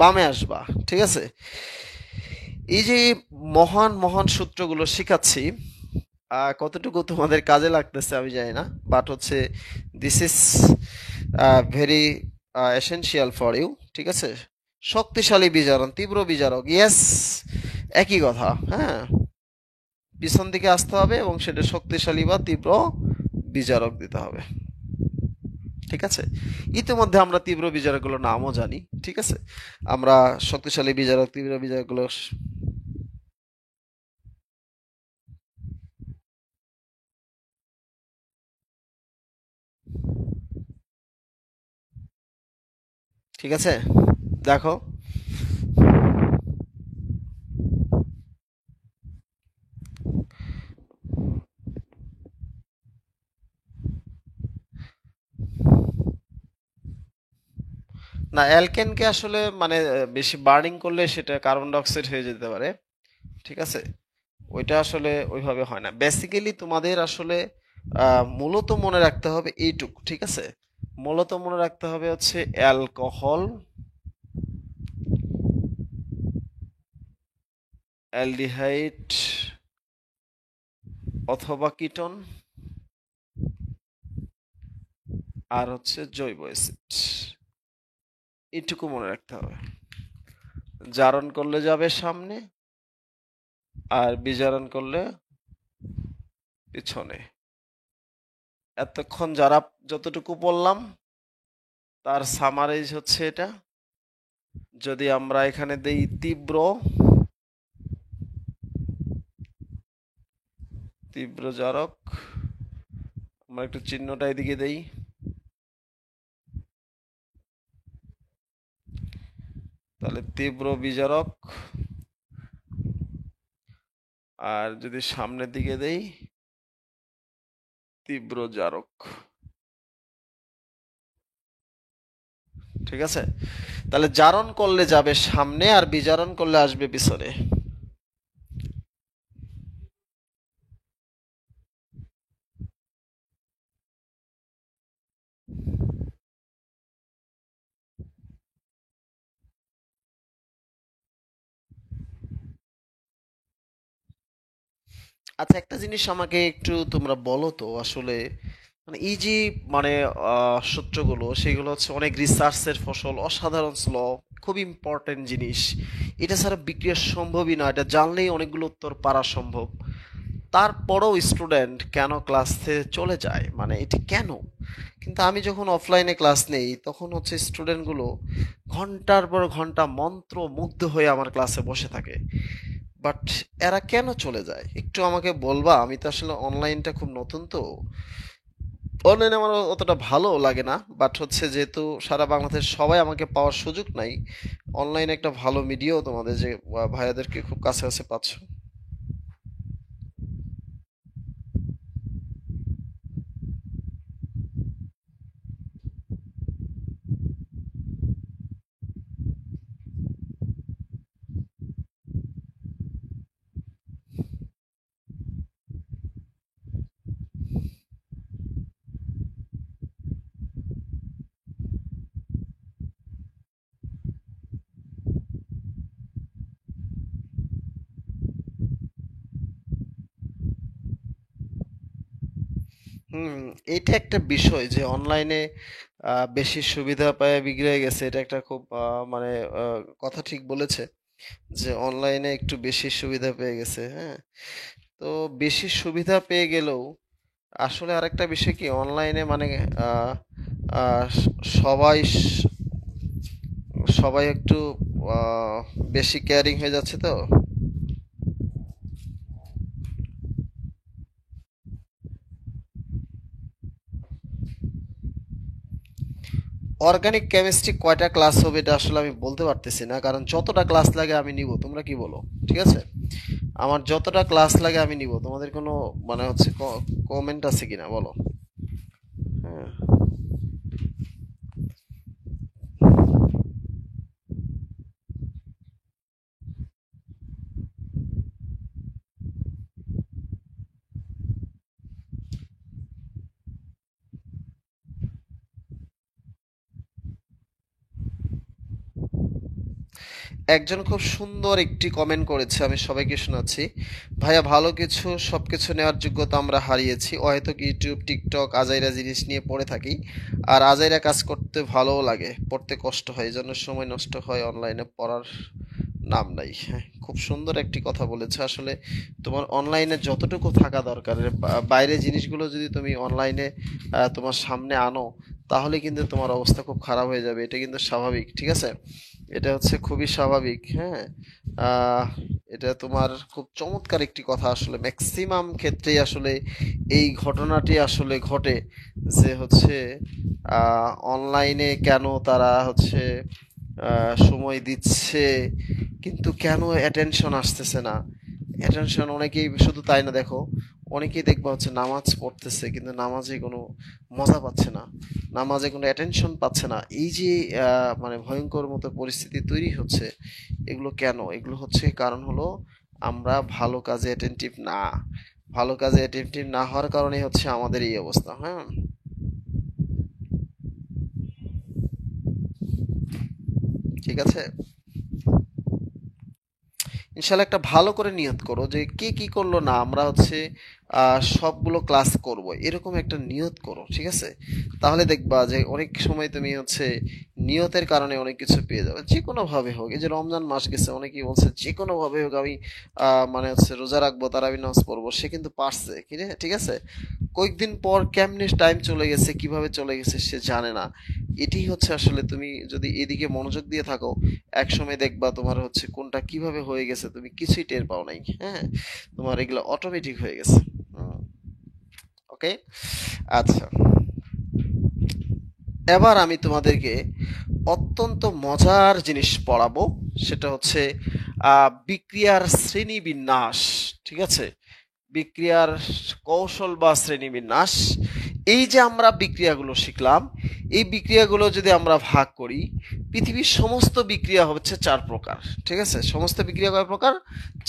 বামে আসবা। ঠিক আছে, এই যে মহান মহান সূত্রগুলো শিখাচ্ছি, কতটুকু তোমাদের কাজে লাগতেছে আমি জানি না, বাট হচ্ছে this is very essential for you. ঠিক আছে, শক্তিশালী বিজারণ, তীব্র বিজারক, ইয়েস, একই কথা। হ্যাঁ, পিছন দিকে আসতে হবে এবং সেটা শক্তিশালী বা তীব্র বিজারক দিতে হবে। ঠিক আছে, ইতিমধ্যে আমরা তীব্র বিজারকগুলোর নামও জানি। ঠিক আছে, আমরা শক্তিশালী বিজারক, তীব্র বিজারকগুলো। ঠিক আছে, দেখো, না অ্যালকেনকে আসলে মানে বেশি বার্নিং করলে সেটা কার্বন ডাইঅক্সাইড হয়ে যেতে পারে। ঠিক আছে, ওইটা আসলে ওইভাবে হয় না। বেসিক্যালি তোমাদের আসলে মূলত মনে রাখতে হবে এইটুকু। ঠিক আছে, মূলত মনে রাখতে হবে হচ্ছে অ্যালকোহল, অ্যালডিহাইড অথবা কিটোন, আর হচ্ছে জৈব অ্যাসিড। এইটুকু মনে রাখতে হবে। জারণ করলে যাবে সামনে, আর বিজারণ করলে পিছনে। এতক্ষণ যারা যতটুকু বললাম তার সামারাইজ হচ্ছে এটা। যদি আমরা এখানে দেই তীব্র, তীব্র জারক, আমরা একটু চিহ্নটা এদিকে দেই, তাহলে তীব্র বিজারক। আর যদি সামনের দিকে দেই তীব্র জারক। ঠিক আছে, তাহলে জারণ করলে যাবে সামনে আর বিজারণ করলে আসবে পিছনে। আচ্ছা, একটা জিনিস আমাকে একটু তোমরা বলো তো আসলে, মানে এই যে মানে সূত্রগুলো সেগুলো হচ্ছে অনেক রিসার্চের ফসল, অসাধারণ স্ল, খুব ইম্পর্টেন্ট জিনিস। এটা ছাড়া বিক্রিয়া সম্ভবই না, এটা জানলেই অনেকগুলো উত্তর পারা সম্ভব। তারপরেও স্টুডেন্ট কেন ক্লাস থেকে চলে যায়, মানে এটি কেন? কিন্তু আমি যখন অফলাইনে ক্লাস নেই তখন হচ্ছে স্টুডেন্টগুলো ঘন্টার পর ঘন্টা মন্ত্র মুগ্ধ হয়ে আমার ক্লাসে বসে থাকে। বাট এরা কেন চলে যায় একটু আমাকে বলবা? আমি তো আসলে অনলাইনটা খুব নতুন, তো অনলাইনে আমার অতটা ভালো লাগে না। বাট হচ্ছে যেহেতু সারা বাংলাদেশ সবাই আমাকে পাওয়ার সুযোগ নাই, অনলাইনে একটা ভালো মিডিয়াও তোমাদের যে ভাইয়াদেরকে খুব কাছে কাছে পাচ্ছ। হুম, এটা একটা বিষয় যে অনলাইনে বেশি সুবিধা পায় বিগড়ে গেছে, এটা একটা খুব মানে কথা ঠিক বলেছে। যে অনলাইনে একটু বেশি সুবিধা পেয়ে গেছে, হ্যাঁ। তো বেশি সুবিধা পেয়ে গেলেও আসলে আরেকটা বিষয় কি, অনলাইনে মানে আহ, আহ, সবাই সবাই একটু আহ, বেশি কেয়ারিং হয়ে যাচ্ছে তো। অর্গানিক কেমিস্ট্রি কয়টা ক্লাস হবে এটা আসলে আমি বলতে পারতেছি না, কারণ যতটা ক্লাস লাগে আমি নিব, তোমরা কি বলো? ঠিক আছে, আমার যতটা ক্লাস লাগে আমি নিব। তোমাদের কোনো মানে হচ্ছে কমেন্ট আছে কিনা বলো? হ্যাঁ, একজন খুব সুন্দর একটি কমেন্ট করেছে, আমি সবাইকে শোনাচ্ছি। ভাইয়া, ভালো কিছু সবকিছু নেওয়ার যোগ্যতা আমরা হারিয়েছি, হয়তো ইউটিউব টিকটক আজাইরা জিনিস নিয়ে পড়ে থাকি। আর আজাইরা কাজ করতে ভালোও লাগে, পড়তে কষ্ট হয়, এই জন্য সময় নষ্ট হয়, অনলাইনে পড়ার নাম নাই। হ্যাঁ, খুব সুন্দর একটি কথা বলেছে আসলে। তোমার অনলাইনে যতটুকু থাকা দরকার, এর বাইরে জিনিসগুলো যদি তুমি অনলাইনে তোমার সামনে আনো, তাহলে কিন্তু তোমার অবস্থা খুব খারাপ হয়ে যাবে, এটা কিন্তু স্বাভাবিক, ঠিক আছে? এটা হচ্ছে খুবই স্বাভাবিক, হ্যাঁ। আহ, এটা তোমার খুব চমৎকার একটি কথা, আসলে ম্যাক্সিমাম ক্ষেত্রেই আসলে এই ঘটনাটি আসলে ঘটে, যে হচ্ছে অনলাইনে কেন তারা হচ্ছে সময় দিচ্ছে, কিন্তু কেন অ্যাটেনশন আসতেছে না। অ্যাটেনশন অনেকেই, শুধু তাই না, দেখো অনেকেই দেখবা হচ্ছে নামাজ পড়তেছে কিন্তু নামাজে কোনো মজা পাচ্ছে না, নামাজে কোনো অ্যাটেনশন পাচ্ছে না। এই যে মানে ভয়ঙ্কর মতো পরিস্থিতি তৈরি হচ্ছে, এগুলো কেন? এগুলো হচ্ছে কারণ হলো আমরা ভালো কাজে অ্যাটেনটিভ না। ভালো কাজে অ্যাটেনটিভ না হওয়ার কারণে হচ্ছে আমাদের এই অবস্থা, হ্যাঁ। ঠিক আছে, ইনশাল্লাহ একটা ভালো করে নিয়ত করো যে কে কি করলো না, আমরা হচ্ছে সবগুলো ক্লাস করব, এরকম একটা নিয়ত করো, ঠিক আছে? তাহলে দেখবা যে অনেক সময় তুমি হচ্ছে নিয়তের কারণে অনেক কিছু পেয়ে যাবে, যে কোনো ভাবে হোক। এই যে রমজান মাস গেছে, অনেকেই বলছে যে কোনো ভাবে হোক আমি মানে হচ্ছে রোজা রাখবো, তারাবি নামাজ পড়বো, সে কিন্তু পারছে কি রে, ঠিক আছে? কয়েকদিন পর কেমনে টাইম চলে গেছে, কিভাবে চলে গেছে সে জানে না। এটি হচ্ছে আসলে, তুমি যদি এদিকে মনোযোগ দিয়ে থাকো, এক সময় দেখবা তোমার হচ্ছে কোনটা কিভাবে হয়ে গেছে তুমি কিছুই টের পাও নাই, হ্যাঁ। তোমার এগুলো অটোমেটিক হয়ে গেছে। ওকে, আচ্ছা, এবার আমি তোমাদেরকে অত্যন্ত মজার জিনিস পড়াবো। সেটা হচ্ছে বিক্রিয়ার শ্রেণীবিন্যাস, ঠিক আছে? বিক্রিয়ার কৌশল বা শ্রেণীবিন্যাস। এই যে আমরা বিক্রিয়াগুলো শিখলাম, এই বিক্রিয়াগুলো যদি আমরা ভাগ করি, পৃথিবীর সমস্ত বিক্রিয়া হচ্ছে চার প্রকার, ঠিক আছে? সমস্ত বিক্রিয়া কয় প্রকার?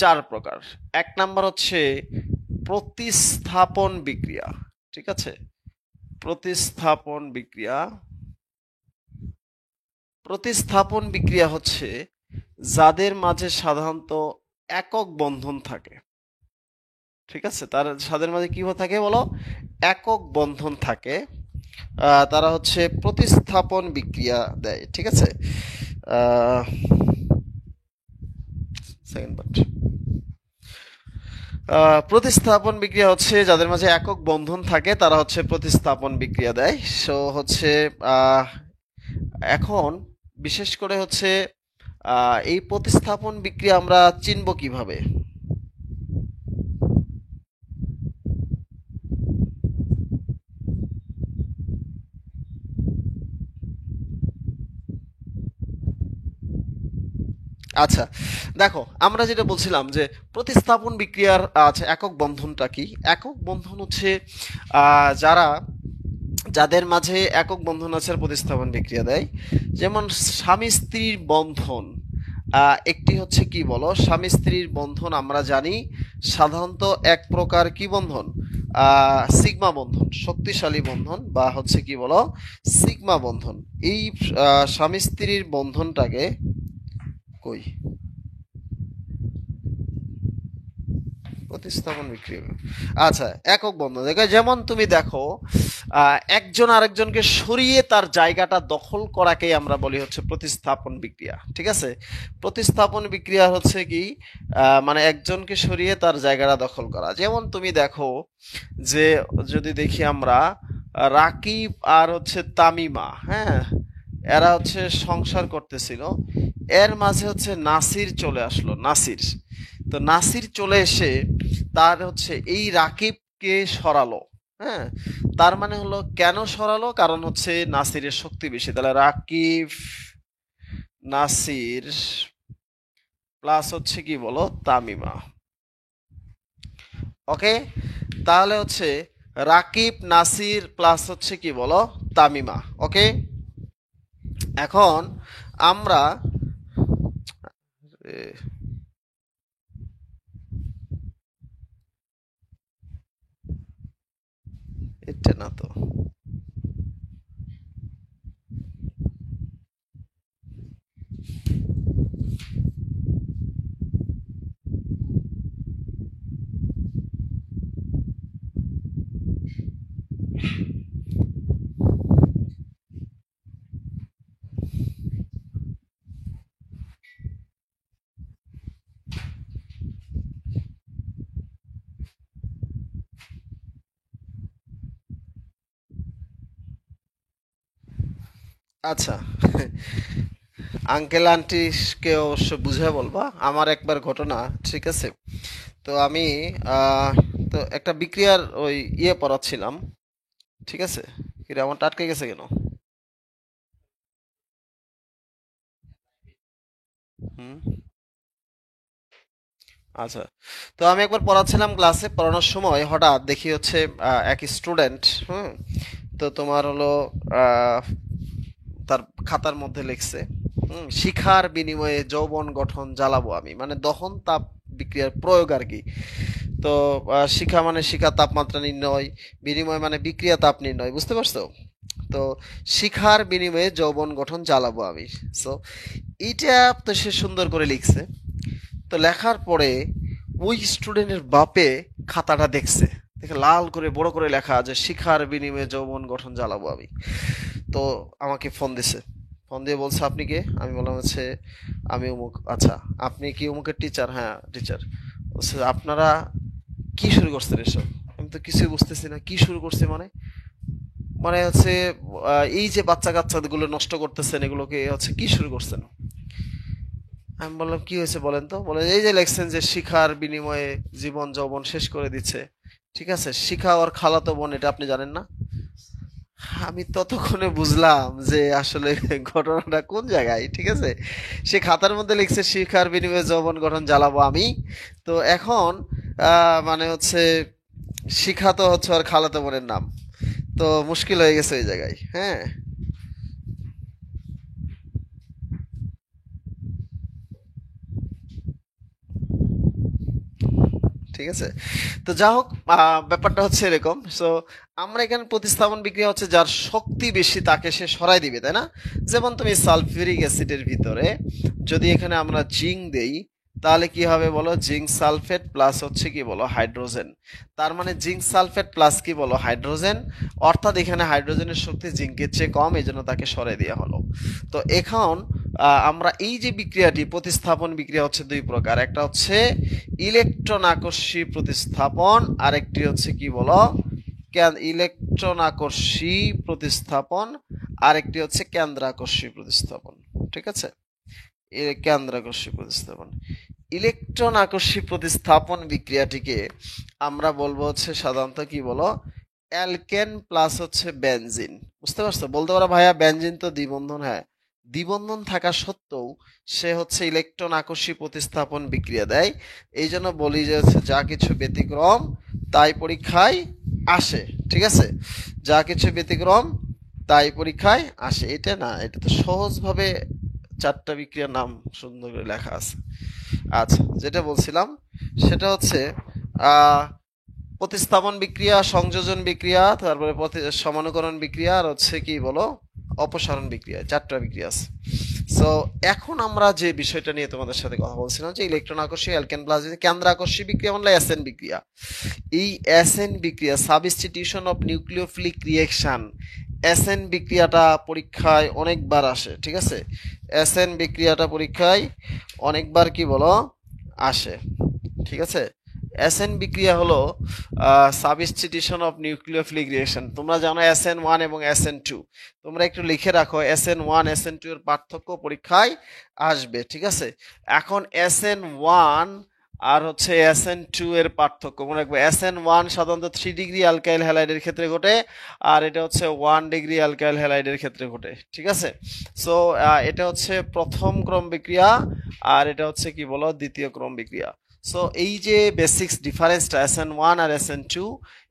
চার প্রকার। এক নাম্বার হচ্ছে প্রতিস্থাপন বিক্রিয়া, ঠিক আছে? প্রতিস্থাপন বিক্রিয়া। প্রতিস্থাপন বিক্রিয়া হচ্ছে যাদের মাঝে সাধারণত একক বন্ধন থাকে, ঠিক আছে? তাদের মাঝে কি থাকে বলো? একক বন্ধন থাকে। তারা হচ্ছে প্রতিস্থাপন বিক্রিয়া দেয়, ঠিক আছে? সেকেন্ড পার্ট, প্রতিস্থাপন বিক্রিয়া হচ্ছে যাদের মাঝে একক বন্ধন থাকে, তারা হচ্ছে প্রতিস্থাপন বিক্রিয়া দেয়। সো হচ্ছে আহ, এখন বিশেষ করে হচ্ছে এই প্রতিস্থাপন বিক্রিয়া আমরা চিনব কিভাবে? আচ্ছা, দেখো আমরা যেটা বলছিলাম যে প্রতিস্থাপন বিক্রিয়ার আচ্ছা একক বন্ধনটা কি? একক বন্ধন হচ্ছে যারা, যাদের মাঝে একক বন্ধন আছে আর প্রতিস্থাপন বিক্রিয়া দেয়। যেমন স্বামী স্ত্রীর বন্ধন, একটি হচ্ছে কি বলো, স্বামী স্ত্রীর বন্ধন আমরা জানি সাধারণত এক প্রকার কি বন্ধন? সিগমা বন্ধন, শক্তিশালী বন্ধন, বা হচ্ছে কি বলো, সিগমা বন্ধন। এই স্বামী স্ত্রীর বন্ধনটাকে, কই, প্রতিস্থাপন বিক্রিয়া। আচ্ছা, একক বন্ধন দেখো, যেমন তুমি দেখো একজন আরেকজনকে সরিয়ে তার জায়গাটা দখল করাকেই আমরা বলি হচ্ছে প্রতিস্থাপন বিক্রিয়া। ঠিক আছে, প্রতিস্থাপন বিক্রিয়া হচ্ছে কি মানে একজনকে সরিয়ে তার জায়গাটা দখল করা। যেমন তুমি দেখো যে যদি দেখি আমরা রাকিব আর হচ্ছে তামিমা, হ্যাঁ, এরা হচ্ছে সংসার করতেছিল, এর মাঝে হচ্ছে নাসির চলে আসলো, নাসির। তো নাসির চলে এসে তার হচ্ছে এই রাকিবকে সরালো। হ্যাঁ, তার মানে হলো কেন সরালো, কারণ হচ্ছে নাসিরের শক্তি বেশি। তাহলে রাকিব নাসির প্লাস হচ্ছে কি বলো তামিমা। ওকে, তাহলে হচ্ছে রাকিব নাসির প্লাস হচ্ছে কি বলো তামিমা। ওকে, এখন আমরা এটা না তো, আচ্ছা আঙ্কেল আন্টিকে অবশ্য বুঝে বলবা, আমার একবার ঘটনা। ঠিক আছে, তো আমি আহ, তো একটা বিক্রিয়ার ওই পড়াচ্ছিলাম। ঠিক আছে, কিরে আমারটা আটকে গেছে কেন? হুম, আচ্ছা, তো আমি একবার পড়াচ্ছিলাম, ক্লাসে পড়ানোর সময় হঠাৎ দেখি হচ্ছে এক স্টুডেন্ট, হুম, তো তোমার হলো আহ, তার খাতার মধ্যে লিখছে শিখার বিনিময়ে যৌবন গঠন জ্বালাবো আমি, মানে দহন তাপ বিক্রিয়ার প্রয়োগ আর কি। তো শিখা মানে শিখা তাপমাত্রা নির্ণয়, বিনিময় মানে বিক্রিয়া তাপ নির্ণয়, বুঝতে পারছো? তো শিখার বিনিময়ে যৌবন গঠন জ্বালাবো আমি। সো এইটা তো সে সুন্দর করে লিখছে। তো লেখার পরে ওই স্টুডেন্টের বাপে খাতাটা দেখছে, দেখে লাল করে বড় করে লেখা যে শিখার বিনিময়ে যৌবন গঠন জ্বালাবো আমি। তো আমাকে ফোন দিছে, ফোন দিয়ে বলছে আপনি কে? আমি বললাম হচ্ছে আমি অমুক। আচ্ছা, আপনি কি অমুকের টিচার? হ্যাঁ টিচার। বলছে আপনারা কি শুরু করছেন এসব? আমি তো কিছুই বুঝতেছি না, কি শুরু করছে মানে? মানে হচ্ছে এই যে বাচ্চা কাচ্চাগুলো নষ্ট করতেছেন, এগুলোকে হচ্ছে কি শুরু করছেন? আমি বললাম কি হয়েছে বলেন তো। বলে এই যে লেখছেন যে শিখার বিনিময়ে জীবন যৌবন শেষ করে দিচ্ছে। ঠিক আছে, শিখা ওর খালাতো বোন, এটা আপনি জানেন না? আমি ততক্ষণে বুঝলাম যে আসলে ঘটনাটা কোন জায়গায়। ঠিক আছে, সে খাতার মধ্যে লিখছে শিখার বিনিময়ে যৌবন গঠন জ্বালাবো আমি। তো এখন মানে হচ্ছে শিখা তো হচ্ছে ওর খালাতো বোনের নাম। তো মুশকিল হয়ে গেছে ওই জায়গায়। হ্যাঁ, ঠিক আছে। তো যা হোক, ব্যাপারটা হচ্ছে এরকম। সো আমরা এখানে প্রতিস্থাপন বিক্রিয়া হচ্ছে যার শক্তি বেশি তাকে সে সরাই দিবে, তাই না? যেমন তুমি সালফিউরিক অ্যাসিডের ভিতরে যদি এখানে আমরা জিঙ্ক দেই, তাহলে কি হবে বলো? জিঙ্ক সালফেট প্লাস হচ্ছে কি বলো হাইড্রোজেন। তার মানে জিঙ্ক সালফেট প্লাস কি বলো হাইড্রোজেন, অর্থাৎ এখানে হাইড্রোজেনের শক্তি জিঙ্কের চেয়ে কম, এই জন্য তাকে সরাই দেওয়া হলো। তো এখন আমরা এই যে বিক্রিয়াটি প্রতিস্থাপন বিক্রিয়া হচ্ছে দুই প্রকার, একটা হচ্ছে ইলেকট্রন আকর্ষী প্রতিস্থাপন, আরেকটি হচ্ছে কি বলো ইলেকট্রন আকর্ষী প্রতিস্থাপন, আরেকটি হচ্ছে কেন্দ্রাকর্ষী প্রতিস্থাপন। ঠিক আছে, কেন্দ্রাকর্ষী প্রতিস্থাপন। ইলেকট্রন আকর্ষী প্রতিস্থাপন বিক্রিয়াটিকে আমরা বলবো হচ্ছে সাধারণত কি বলো অ্যালকেন প্লাস হচ্ছে বেনজিন। বুঝতে পারছো? বলতে পারো ভাইয়া বেনজিন তো দ্বিবন্ধন, হ্যাঁ, দ্বিবন্ধন থাকা সত্ত্বেও সে হচ্ছে ইলেকট্রন আকর্ষী প্রতিস্থাপন বিক্রিয়া দেয়। এই জন্য বলি যে হচ্ছে যা কিছু ব্যতিক্রম তাই পরীক্ষায় আসে। ঠিক আছে, যা কিছু ব্যতিক্রম তাই পরীক্ষায় আসে, এটা না, এটা তো সহজভাবে চারটা বিক্রিয়ার নাম সুন্দর করে লেখা আছে। আচ্ছা, যেটা বলছিলাম সেটা হচ্ছে আহ প্রতিস্থাপন বিক্রিয়া, সংযোজন বিক্রিয়া, তারপরে সমানুকরণ বিক্রিয়া, আর হচ্ছে কি বলো অপসারণ বিক্রিয়া, চারটা বিক্রিয়া আছে। সো এখন আমরা যে বিষয়টা নিয়ে তোমাদের সাথে কথা বলছিলাম যে ইলেকট্রন আকর্ষী অ্যালকেন প্লাজমিড কেন্দ্রাকর্ষী বিক্রিয়া মানে এসএন বিক্রিয়া। এই এসএন বিক্রিয়া substitution of nucleophilic reaction, SN বিক্রিয়াটা পরীক্ষায় অনেকবার আসে, ঠিক আছে? এসএন বিক্রিয়াটা পরীক্ষায় অনেকবার কি বলো আসে, ঠিক আছে? এসএন বিক্রিয়া হলো সাবস্টিটিউশন অফ নিউক্লিওফিলিক রিঅ্যাকশন। তোমরা জানো SN1 এবং SN2, তোমরা একটু লিখে রাখো SN1 SN2 এর পার্থক্য পরীক্ষায় আসবে, ঠিক আছে? এখন SN1 আর হচ্ছে SN2 এর পার্থক্য মনে রাখবে। SN1 সাধারণত 3 ডিগ্রি অ্যালকাইল হ্যালাইডের ক্ষেত্রে ঘটে, আর এটা হচ্ছে 1 ডিগ্রি অ্যালকাইল হ্যালাইডের ক্ষেত্রে ঘটে, ঠিক আছে? সো এটা হচ্ছে প্রথম ক্রম বিক্রিয়া, আর এটা হচ্ছে কি বলো দ্বিতীয় ক্রম বিক্রিয়া। সো এই যে বেসিক্স ডিফারেন্সটা SN1 আর SN2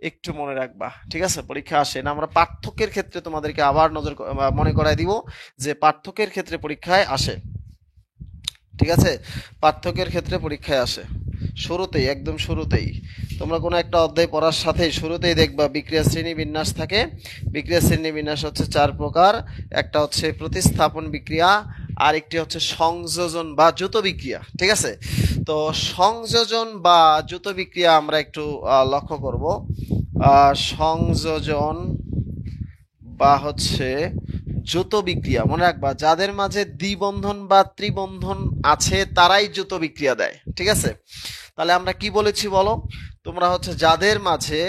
একটু মনে রাখবা, ঠিক আছে? পরীক্ষা আসে না, আমরা পার্থক্যের ক্ষেত্রে তোমাদেরকে আবার মনে করায় দিব যে পার্থক্যের ক্ষেত্রে পরীক্ষায় আসে, ঠিক আছে? পার্থক্যের ক্ষেত্রে পরীক্ষায় আসে শুরুতেই, একদম শুরুতেই। তোমরা কোনো একটা অধ্যায় পড়ার সাথেই শুরুতেই দেখবা বিক্রিয়া শ্রেণী বিন্যাস থাকে। বিক্রিয়া শ্রেণী বিন্যাস হচ্ছে 4 প্রকার। একটা হচ্ছে প্রতিস্থাপন বিক্রিয়া, আর একটি হচ্ছে সংযোজন বা দ্রুত বিক্রিয়া, ঠিক আছে? তো সংযোজন বা দ্রুত বিক্রিয়া আমরা একটু লক্ষ্য করব। সংযোজন বা হচ্ছে দ্রুত বিক্রিয়া মনে রাখবা, যাদের মাঝে দ্বিবন্ধন বা ত্রিবন্ধন আছে তারাই দ্রুত বিক্রিয়া দেয়, ঠিক আছে? তাহলে আমরা কি বলেছি বলো? তোমরা হচ্ছে যাদের মাঝে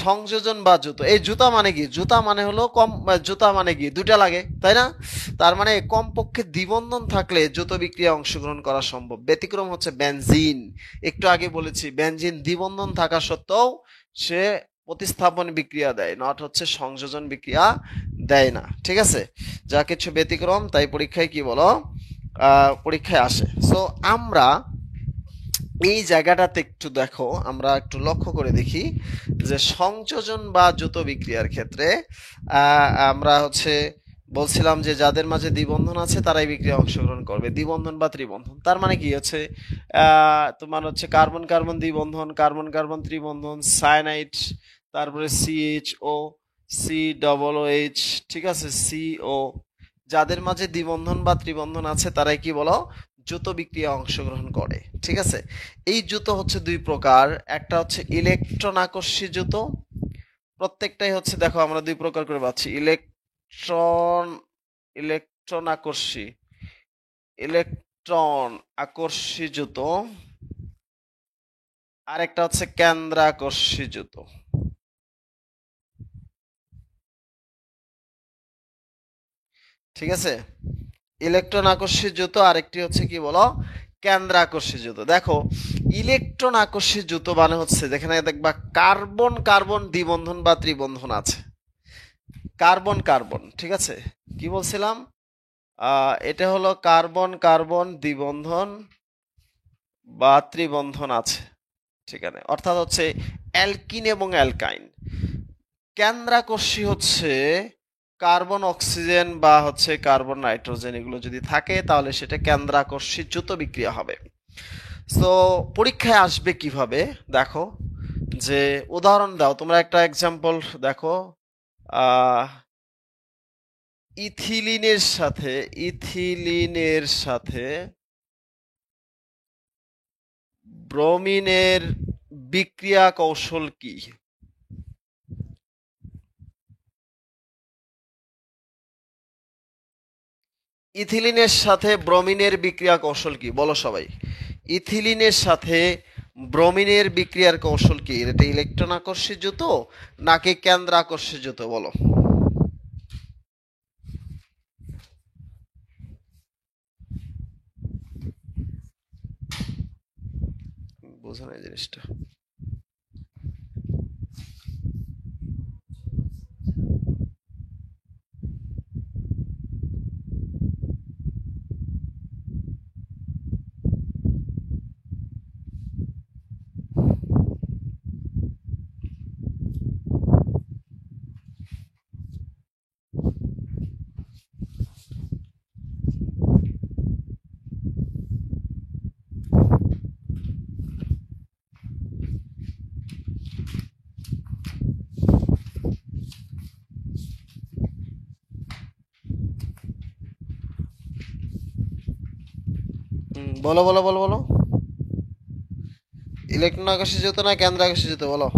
সংযোজন বা জুতো, এই জুতা মানে কি? জুতা মানে হলো কম, জুতা মানে কি দুটা লাগে, তাই না? তার মানে কমপক্ষে দ্বিবন্ধন থাকলে দ্রুত বিক্রিয়া অংশগ্রহণ করা সম্ভব। ব্যতিক্রম হচ্ছে বেনজিন। একটু আগে বলেছি বেনজিন দ্বিবন্ধন থাকা সত্ত্বেও সে প্রতিস্থাপন বিক্রিয়া দেয়, নট হচ্ছে সংযোজন বিক্রিয়া দেয় না, ঠিক আছে? যা কিছু ব্যতিক্রম তাই পরীক্ষায় কি বলো পরীক্ষায় আসে। সো আমরা এই জায়গাটাতে একটু দেখো, আমরা একটু লক্ষ্য করে দেখি যে সংযোজন বা দ্রুত বিক্রিয়ার ক্ষেত্রে আমরা হচ্ছে বলছিলাম যে যাদের মাঝে দ্বিবন্ধন আছে তারাই বিক্রিয়া অংশগ্রহণ করবে। দ্বিবন্ধন বা ত্রিবন্ধন তার মানে কি হচ্ছে তোমার হচ্ছে কার্বন কার্বন দ্বিবন্ধন, কার্বন কার্বন ত্রিবন্ধন, সায়ানাইড, তারপরে CHO, COOH, ঠিক আছে, CO। যাদের মাঝে দ্বিবন্ধন বা ত্রিবন্ধন আছে তারাই কি বলো দ্রুত বিক্রিয়া অংশগ্রহণ করে, ঠিক আছে? এই দ্রুত হচ্ছে দুই প্রকার। একটা হচ্ছে ইলেকট্রন আকর্ষী দ্রুত, প্রত্যেকটাই হচ্ছে দেখো আমরা দুই প্রকার করে পাচ্ছি। ইলেকট্রন ইলেকট্রন আকর্ষী ইলেকট্রন আকর্ষী দ্রুত, আর একটা হচ্ছে কেন্দ্রাকর্ষী দ্রুত, ঠিক আছে? ইলেকট্রন আকর্ষী দ্রুত, আরেকটি হচ্ছে কি বলো কেন্দ্রাকর্ষী দ্রুত। দেখো ইলেকট্রন আকর্ষী দ্রুত মানে হচ্ছে যেখানে দেখবা কার্বন কার্বন দ্বিবন্ধন বা ত্রিবন্ধন আছে, কার্বন কার্বন, ঠিক আছে? কি বলছিলাম? এটা হলো কার্বন কার্বন দ্বিবন্ধন বা ত্রিবন্ধন আছে, ঠিক আছে? অর্থাৎ হচ্ছে অ্যালকিন এবং অ্যালকাইন। কেন্দ্রাকর্ষী হচ্ছে কার্বন অক্সিজেন বা হচ্ছে কার্বন নাইট্রোজেন, এগুলো যদি থাকে তাহলে সেটা কেন্দ্রাকর্ষী দ্রুত বিক্রিয়া হবে। তো পরীক্ষায় আসবে কিভাবে দেখো, যে উদাহরণ দাও, তোমরা একটা এক্সাম্পল দেখো। আহ ইথিলিনের সাথে ব্রোমিনের বিক্রিয়া কৌশল কি? ইথিলিনের সাথে ব্রোমিনের বিক্রিয়া কৌশল কি বলো সবাই? ইথিলিনের সাথে ব্রোমিনের বিক্রিয়ার কৌশল কি? এটা ইলেকট্রন আকর্ষী দ্রুত নাকি কেন্দ্র আকর্ষী দ্রুত বলো? বোঝো না এই জিনিসটা? বলো বলো বলো বলো। ইলেকট্রন আকর্ষিত না কেন্দ্র আকর্ষিত, বলো।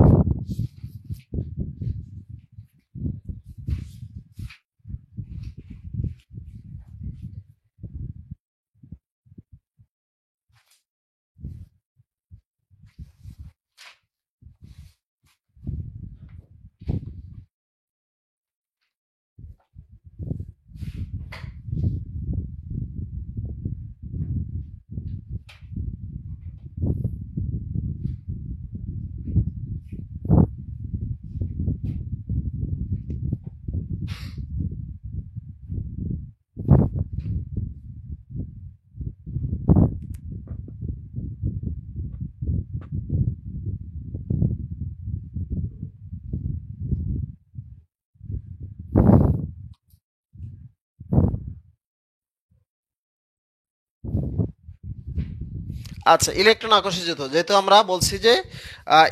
আচ্ছা, ইলেকট্রন আকর্ষিত যেহেতু আমরা বলছি যে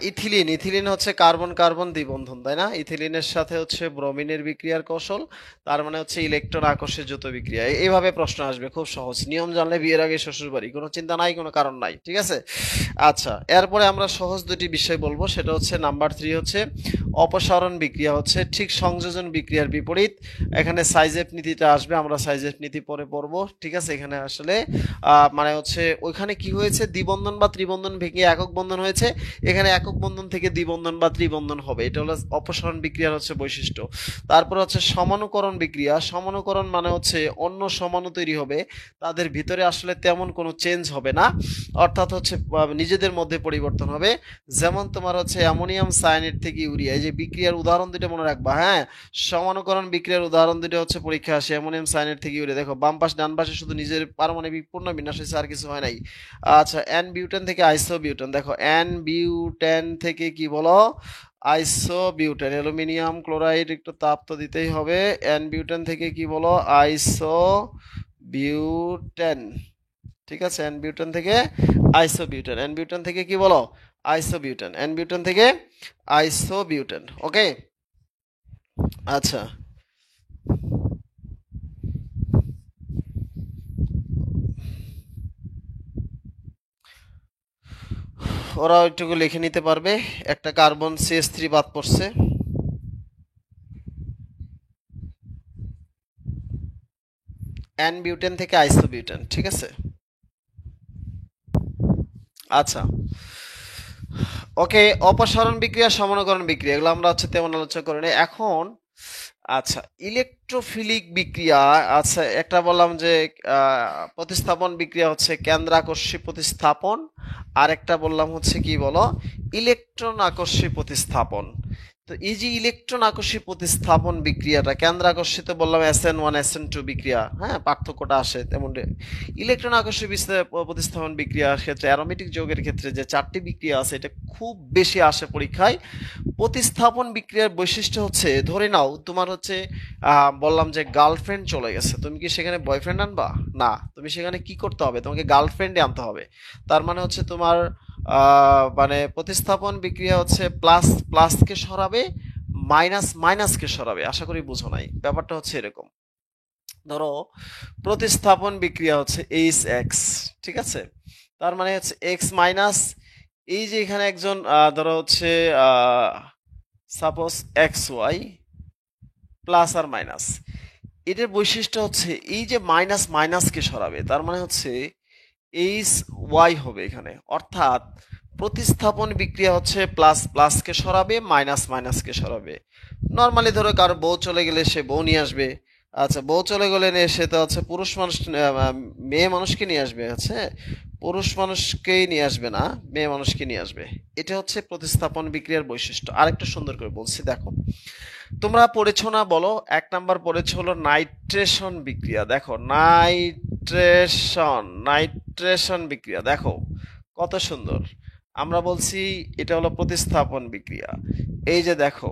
ইথিলিন, ইথিলিন হচ্ছে কার্বন কার্বন দ্বিবন্ধন, তাই না? ইথিলিনের সাথে হচ্ছে ব্রোমিনের বিক্রিয়ার কৌশল, তার মানে হচ্ছে ইলেকট্রন আকর্ষিত বিক্রিয়া। এইভাবে প্রশ্ন আসবে, খুব সহজ। নিয়ম জানলে বিয়ের আগে শ্বশুর বাড়ি, কোনো চিন্তা নাই, কোনো কারণ নাই, ঠিক আছে? আচ্ছা, এরপরে আমরা সহজ দুটি বিষয় বলবো, সেটা হচ্ছে নাম্বার 3 হচ্ছে অপসারণ বিক্রিয়া, হচ্ছে ঠিক সংযোজন বিক্রিয়ার বিপরীত। এখানে সাইজেফ নীতিটা আসবে, আমরা সাইজেফ নীতি পরে পড়বো, ঠিক আছে? এখানে আসলে মানে হচ্ছে ওইখানে কি হয়েছে, দ্বিবন্ধন বা ত্রিবন্ধন ভেঙে একক বন্ধন হয়েছে, এখানে একক বন্ধন থেকে দ্বিবন্ধন বা ত্রিবন্ধন হবে। এটা হলো অপসারণ বিক্রিয়ার হচ্ছে বৈশিষ্ট্য। তারপর হচ্ছে সমানুকরণ বিক্রিয়া। সমানুকরণ মানে হচ্ছে অন্য সমাণু তৈরি হবে, তাদের ভিতরে আসলে তেমন কোনো চেঞ্জ হবে না, অর্থাৎ হচ্ছে নিজেদের মধ্যে পরিবর্তন হবে। যেমন তোমার হচ্ছে অ্যামোনিয়াম সায়ানাইড থেকে ইউরিয়া, এই যে বিক্রিয়ার উদাহরণ দুটো মনে রাখবা, হ্যাঁ? সমানুকরণ বিক্রিয়ার উদাহরণ দুটো হচ্ছে পরীক্ষা আসে, অ্যামোনিয়াম সায়ানাইড থেকে ইউরিয়া। দেখো বাম পাশ ডান পাশে শুধু নিজের পারমাণবিক পূর্ণ বিন্যাস হয়েছে, আর কিছু হয় নাই। আচ্ছা, এন বিউটেন থেকে আইসো বিউটেন। দেখো এন বিউটেন থেকে কি বলো, আইসো বিউটেন। অ্যালুমিনিয়াম ক্লোরাইড একটু তাপ তো দিতেই হবে। এন বিউটেন থেকে কি বলো, আইসো বিউটেন, ঠিক আছে? এন বিউটেন থেকে আইসো বিউটেন। এন বিউটেন থেকে কি বলো, আইসো বিউটেন। এন বিউটেন থেকে আইসো বিউটেন, ওকে? আচ্ছা, ওরা ওইটুকু লিখে নিতে পারবে। একটা কার্বন CH3 বাদ পড়ছে। এন বিউটেন থেকে আইসো বিউটেন, ঠিক আছে? আচ্ছা, ওকে। অপসারণ বিক্রিয়া, সমানুকরণ বিক্রিয়া, এগুলো আমরা হচ্ছে তেমন আলোচনা করি না এখন। আচ্ছা, ইলেকট্রোফিলিক বিক্রিয়া। আচ্ছা, একটা বললাম যে প্রতিস্থাপন বিক্রিয়া হচ্ছে কেন্দ্রাকর্ষী প্রতিস্থাপন, আর একটা বললাম হচ্ছে কি বলো, ইলেকট্রন আকর্ষী প্রতিস্থাপন। তো এই যে ইলেকট্রন আকর্ষী প্রতিস্থাপন বিক্রিয়াটা, কেন্দ্রাকর্ষিত বললাম SN1 SN2 বিক্রিয়া, হ্যাঁ, পার্থক্যটা আসে তেমন। ইলেকট্রন আকর্ষী প্রতিস্থাপন বিক্রিয়ার ক্ষেত্রে অ্যারোমেটিক যৌগের ক্ষেত্রে যে 4টি বিক্রিয়া আছে, এটা খুব বেশি আসে পরীক্ষায়। প্রতিস্থাপন বিক্রিয়ার বৈশিষ্ট্য হচ্ছে, ধরে নাও তোমার হচ্ছে বললাম যে গার্লফ্রেন্ড চলে গেছে, তুমি কি সেখানে বয়ফ্রেন্ড আনবা? না, তুমি সেখানে কি করতে হবে, তোমাকে গার্লফ্রেন্ডে আনতে হবে। তার মানে হচ্ছে তোমার মানে প্রতিস্থাপন বিক্রিয়া হচ্ছে প্লাস প্লাসকে সরাবে, মাইনাস মাইনাসকে সরাবে। আশা করি বুঝো নাই, ব্যাপারটা হচ্ছে এরকম। ধরো প্রতিস্থাপন বিক্রিয়া হচ্ছে H(X), ঠিক আছে? তার মানে হচ্ছে এক্স মাইনাস, এই যে এখানে একজন ধরো হচ্ছে সাপোজ XY প্লাস আর মাইনাস, এটার বৈশিষ্ট্য হচ্ছে এই যে মাইনাস মাইনাসকে সরাবে, তার মানে হচ্ছে HY হবে এখানে। অর্থাৎ প্রতিস্থাপন বিক্রিয়া হচ্ছে প্লাস প্লাসকে সরাবে, মাইনাস মাইনাসকে সরাবে। নর্মালি ধরো কারো বউ চলে গেলে সে বউ নিয়ে আসবে। আচ্ছা, বউ চলে গেলে সে তো হচ্ছে পুরুষ মানুষ, মেয়ে মানুষকে নিয়ে আসবে, হচ্ছে পুরুষ মানুষকেই নিয়ে আসবে না, মেয়ে মানুষকে নিয়ে আসবে। এটা হচ্ছে প্রতিস্থাপন বিক্রিয়ার বৈশিষ্ট্য। আরেকটু সুন্দর করে বলছি, দেখো। তোমরা পড়েছো না বলো, 1 নাম্বার পড়েছো হলো নাইট্রেশন বিক্রিয়া। দেখো নাইট্রেশন, নাইট্রেশন বিক্রিয়া দেখো কত সুন্দর। আমরা বলছি এটা হলো প্রতিস্থাপন বিক্রিয়া। এই যে দেখো,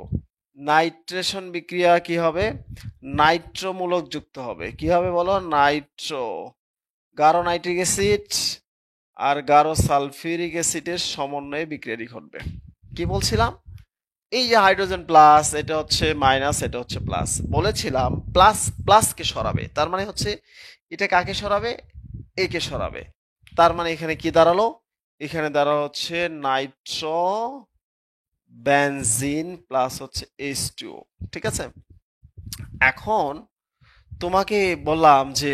নাইট্রেশন বিক্রিয়া কি হবে, নাইট্রোমূলক যুক্ত হবে। কি হবে বলো, নাইট্রো, গাঢ় নাইট্রিক অ্যাসিড আর গাঢ় সালফিউরিক অ্যাসিডের সমন্বয়ে বিক্রিয়াটি ঘটবে। কি বলছিলাম, এই যে হাইড্রোজেন প্লাস, এটা হচ্ছে মাইনাস, এটা হচ্ছে প্লাস। বলেছিলাম প্লাস প্লাসকে সরাবে, তার মানে হচ্ছে এটা কাকে সরাবে, এ কে সরাবে। তার মানে এখানে কি দাঁড়ালো? এখানে দাঁড়ালো হচ্ছে নাইট্রো বেনজিন প্লাস হচ্ছে H2O। ঠিক আছে, এখন তোমাকে বললাম যে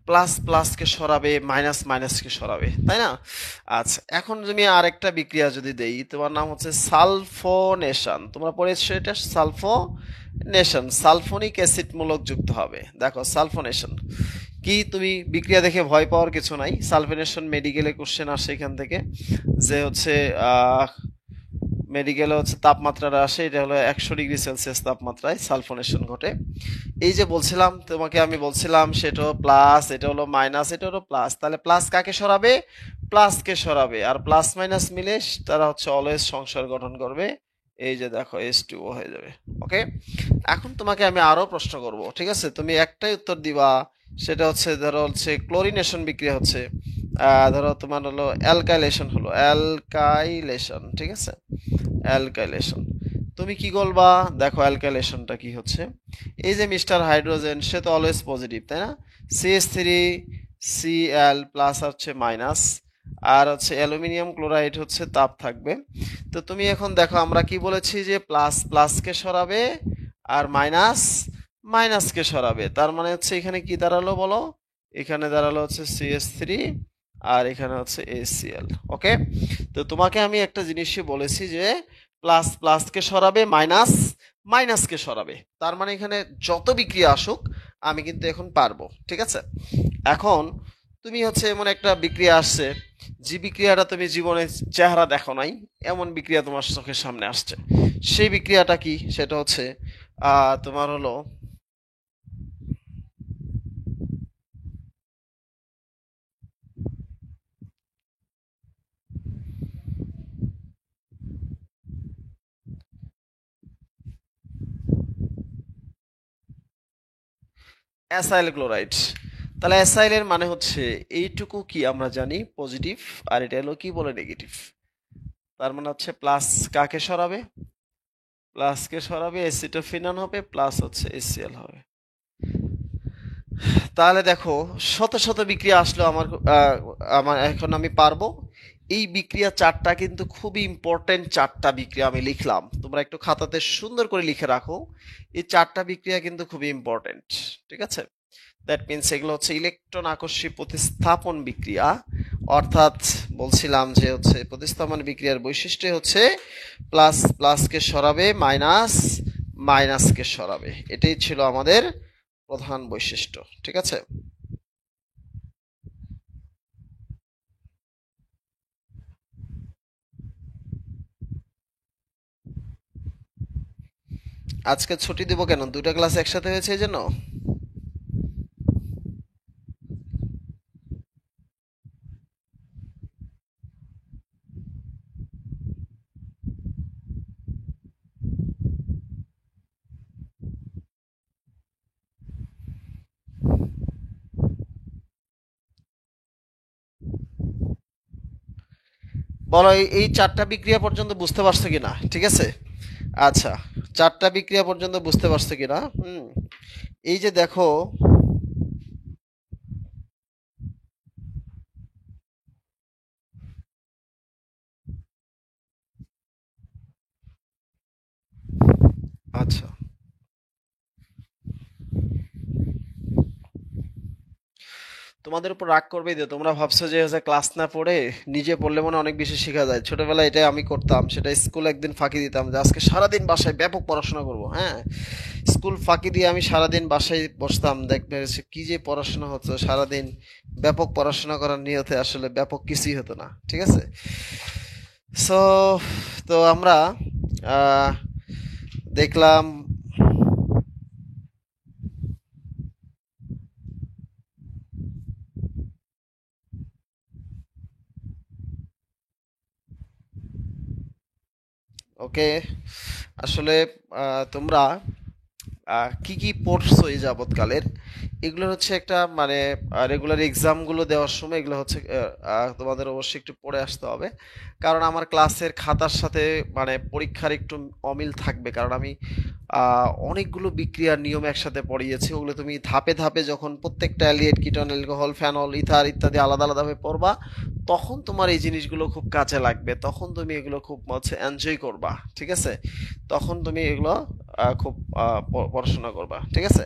প্লাস প্লাসকে সরাবে, মাইনাস মাইনাসকে সরাবে, তাই না? আচ্ছা, এখন তুমি আরেকটা বিক্রিয়া যদি দেই, তোমার নাম হচ্ছে সালফোনেশন। তোমরা পড়েছো এটা, সালফোনেশন, সালফোনিক অ্যাসিড মূলক যুক্ত হবে। দেখো সালফোনেশন কি, তুমি বিক্রিয়া দেখে ভয় পাওয়ার কিছু নাই। সালফোনেশন মেডিকেলে কোশ্চেন আসে এখান থেকে, যে হচ্ছে মেডিকেলে হচ্ছে তাপমাত্রাটা আসে, এটা হলো 100 ডিগ্রি সেলসিয়াস তাপমাত্রায় সালফোনেশন ঘটে। এই যে বলছিলাম তোমাকে, আমি বলছিলাম সেটা হলো প্লাস, এটা হলো মাইনাস, এটা হলো প্লাস। তাহলে প্লাস কাকে সরাবে? প্লাসকে সরাবে। আর প্লাস মাইনাস মিলে তারা হচ্ছে অলওয়েজ সংসার গঠন করবে। এই যে দেখো H2O হয়ে যাবে। ওকে, এখন তোমাকে আমি আরো প্রশ্ন করব, ঠিক আছে? তুমি একটাই উত্তর দিবা, সেটা হচ্ছে ধরো হচ্ছে ক্লোরিনেশন বিক্রিয়া হচ্ছে, ধরো তোমার হলো অ্যালকাইলেশন, হলো অ্যালকাইলেশন, ঠিক আছে? অ্যালকাইলেশন, তুমি কি বলবা? দেখো অ্যালকাইলেশনটা কি হচ্ছে, এই যে মিস্টার হাইড্রোজেন সে তো অলওয়েজ পজিটিভ, তাই না? CH3Cl প্লাস হচ্ছে মাইনাস, আর হচ্ছে অ্যালুমিনিয়াম ক্লোরাইড হচ্ছে তাপ থাকবে। তো তুমি এখন দেখো আমরা কি বলেছি, যে প্লাস প্লাসকে সরাবে আর মাইনাস মাইনাসকে সরাবে। তার মানে হচ্ছে এখানে কি দাঁড়ালো বলো? এখানে দাঁড়ালো হচ্ছে CH3 আর এখানে হচ্ছে HCl। ওকে, তো তোমাকে আমি একটা জিনিসই বলেছি যে প্লাস প্লাসকে সরাবে, মাইনাস মাইনাসকে সরাবে। তার মানে এখানে যত বিক্রিয়া আসুক আমি কিন্তু এখন পারবো। ঠিক আছে, এখন তুমি হচ্ছে এমন একটা বিক্রিয়া আসছে, যে বিক্রিয়াটা তুমি জীবনে চেহারা দেখো নাই, এমন বিক্রিয়া তোমার চোখের সামনে আসছে। সেই বিক্রিয়াটা কি? সেটা হচ্ছে তোমার হলো অ্যাসাইল ক্লোরাইড। তাহলে অ্যাসাইলের মানে হচ্ছে এইটুকু কি আমরা জানি পজিটিভ, আর এটা হলো কি বলে নেগেটিভ। তার মানে হচ্ছে প্লাস কাকে সরাবে? প্লাসকে সরাবে, অ্যাসিটোফিনন হবে, প্লাস হচ্ছে HCl হবে। তাহলে দেখো শত শত বিক্রিয়া আসলো আমার, আমার এখন আমি পারবো। এই বিক্রিয়া চারটা কিন্তু খুবই ইম্পর্টেন্ট, চারটা বিক্রিয়া আমি লিখলাম, তোমরা একটু খাতাতে সুন্দর করে লিখে রাখো। এই চারটা বিক্রিয়া কিন্তু খুবই ইম্পর্টেন্ট। ঠিক আছে, দ্যাট মিনস এগুলো হচ্ছে ইলেকট্রন আকর্ষী প্রতিস্থাপন বিক্রিয়া। অর্থাৎ বলছিলাম যে হচ্ছে প্রতিস্থাপন বিক্রিয়ার বৈশিষ্ট্য হচ্ছে প্লাস প্লাসকে সরাবে, মাইনাস মাইনাসকে সরাবে। এটাই ছিল আমাদের প্রধান বৈশিষ্ট্য। ঠিক আছে, আজকে ছুটি দেবো কেন? দুইটা ক্লাস একসাথে হয়েছে এই জন্য। বলো এই চারটা বিক্রিয়া পর্যন্ত বুঝতে পারছো কিনা? ঠিক আছে, আচ্ছা, চারটা বিক্রিয়া পর্যন্ত বুঝতে পারছো কিনা? এই যে দেখো, আচ্ছা, তোমাদের উপর রাগ করবেই, যে তোমরা ভাবছো যে হচ্ছে ক্লাস না পড়ে নিজে পড়লে মনে হয় অনেক বেশি শেখা যায়। ছোটবেলায় এটাই আমি করতাম, সেটা স্কুল একদিন ফাঁকি দিতাম যে আজকে সারাদিন বাসায় ব্যাপক পড়াশোনা করব। হ্যাঁ, স্কুল ফাঁকি দিয়ে আমি সারাদিন বাসায় বসতাম, দেখবে হচ্ছে কি যে পড়াশোনা হতো সারাদিন। ব্যাপক পড়াশোনা করার নিয়তে আসলে ব্যাপক কিছুই হতো না। ঠিক আছে, সো তো আমরা আহ, দেখলাম। ওকে, আসলে তোমরা কি কি পড়ছো এই যাবৎকালের, এগুলো হচ্ছে একটা মানে রেগুলার এক্সামগুলো দেওয়ার সময় এগুলো হচ্ছে তোমাদের অবশ্যই একটু পড়ে আসতে হবে। কারণ আমার ক্লাসের খাতার সাথে মানে পরীক্ষার একটু অমিল থাকবে, কারণ আমি অনেকগুলো বিক্রিয়ার নিয়ম একসাথে পড়িয়েছি। ওগুলো তুমি ধাপে ধাপে যখন প্রত্যেকটা অ্যালিয়েট, কিটোন, অ্যালকোহল, ফেনল, ইথার ইত্যাদি আলাদা আলাদাভাবে পড়বা, তখন তোমার এই জিনিসগুলো খুব কাজে লাগবে, তখন তুমি এগুলো খুব হচ্ছে এনজয় করবা, ঠিক আছে? তখন তুমি এগুলো খুব পড়াশোনা করবা, ঠিক আছে?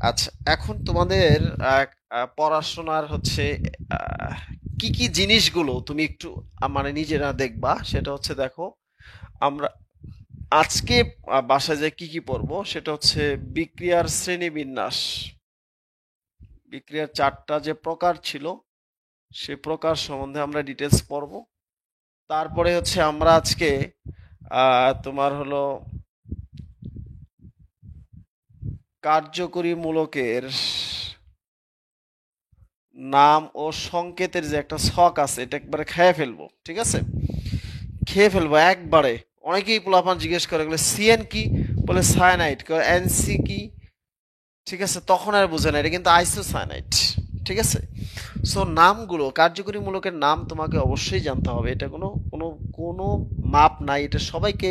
আচ্ছা, এখন তোমাদের পড়াশোনার হচ্ছে আহ, কি কি জিনিসগুলো তুমি একটু মানে নিজেরা দেখবা, সেটা হচ্ছে দেখো আমরা আজকে বাসায় যে কি কি পড়বো সেটা হচ্ছে বিক্রিয়ার শ্রেণীবিন্যাস। বিক্রিয়ার চারটা যে প্রকার ছিল সে প্রকার সম্বন্ধে আমরা ডিটেলস পড়ব। তারপরে হচ্ছে আমরা আজকে তোমার হলো কার্যকরী মূলকের নাম ও সংকেতের যে একটা ছক আছে এটা একবারে খেয়ে ফেলবো, ঠিক আছে? খেয়ে ফেলবো একবারে। অনেকেই পোলাপান জিজ্ঞেস করে বলে সিএন কি, বলে সায়ানাইড, এনসি কি, ঠিক আছে? তখন আর বোঝে না এটা কিন্তু আইসোসায়ানাইড, ঠিক আছে? সো নামগুলো, কার্যকরী মূলকের নাম তোমাকে অবশ্যই জানতে হবে, এটা কোনো কোনো কোনো মাপ নাই, এটা সবাইকে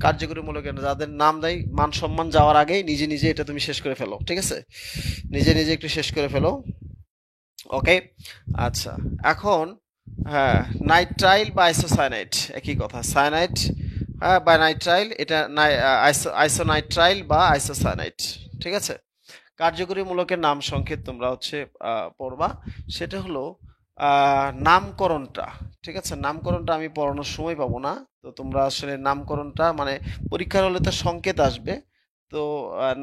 কার্যকরী মূলকের যাদের নাম দেয় মান সম্মান যাওয়ার আগে নিজে নিজে এটা তুমি শেষ করে ফেলো, ঠিক আছে? নিজে নিজে একটু শেষ করে ফেলো, ওকে? আচ্ছা, এখন হ্যাঁ, নাইট্রাইল বা আইসোসায়ানাইড একই কথা, সায়ানাইড হ্যাঁ বা নাইট্রাইল, এটা আইসোনাইট্রাইল বা আইসোসায়ানাইড, ঠিক আছে? কার্যকরী মূলকের নাম সংক্ষেপ তোমরা হচ্ছে পড়বা, সেটা হলো নামকরণটা, ঠিক আছে? নামকরণটা আমি পড়ানোর সময় পাবো না, তো তোমরা আসলে নামকরণটা মানে পরীক্ষার হলে তো সংকেত আসবে, তো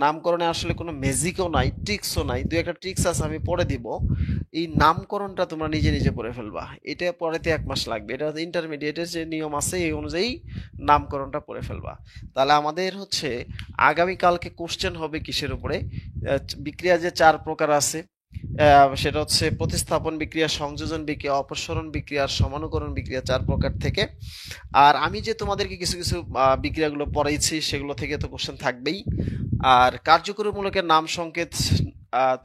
নামকরণে আসলে কোনো ম্যাজিকও নাই, ট্রিক্সও নাই, দু একটা ট্রিক্স আছে আমি পড়ে দিব। এই নামকরণটা তোমরা নিজে নিজে পড়ে ফেলবা, এটা পড়াতে 1 মাস লাগবে, এটা ইন্টারমিডিয়েটের যে নিয়ম আছে এই অনুযায়ী নামকরণটা পড়ে ফেলবা। তাহলে আমাদের হচ্ছে আগামীকালকে কোশ্চেন হবে কিসের উপরে? বিক্রিয়া যে 4 প্রকার আছে, সেটা হচ্ছে প্রতিস্থাপন বিক্রিয়া, সংযোজন বিক্রিয়া, অপসরণ বিক্রিয়া আর সমানুকরণ বিক্রিয়া, 4 প্রকার থেকে। আর আমি যে তোমাদেরকে কিছু কিছু বিক্রিয়াগুলো পড়াইছি সেগুলো থেকে তো কোশ্চেন থাকবেই। আর কার্যকরী মূলকের নাম সংকেত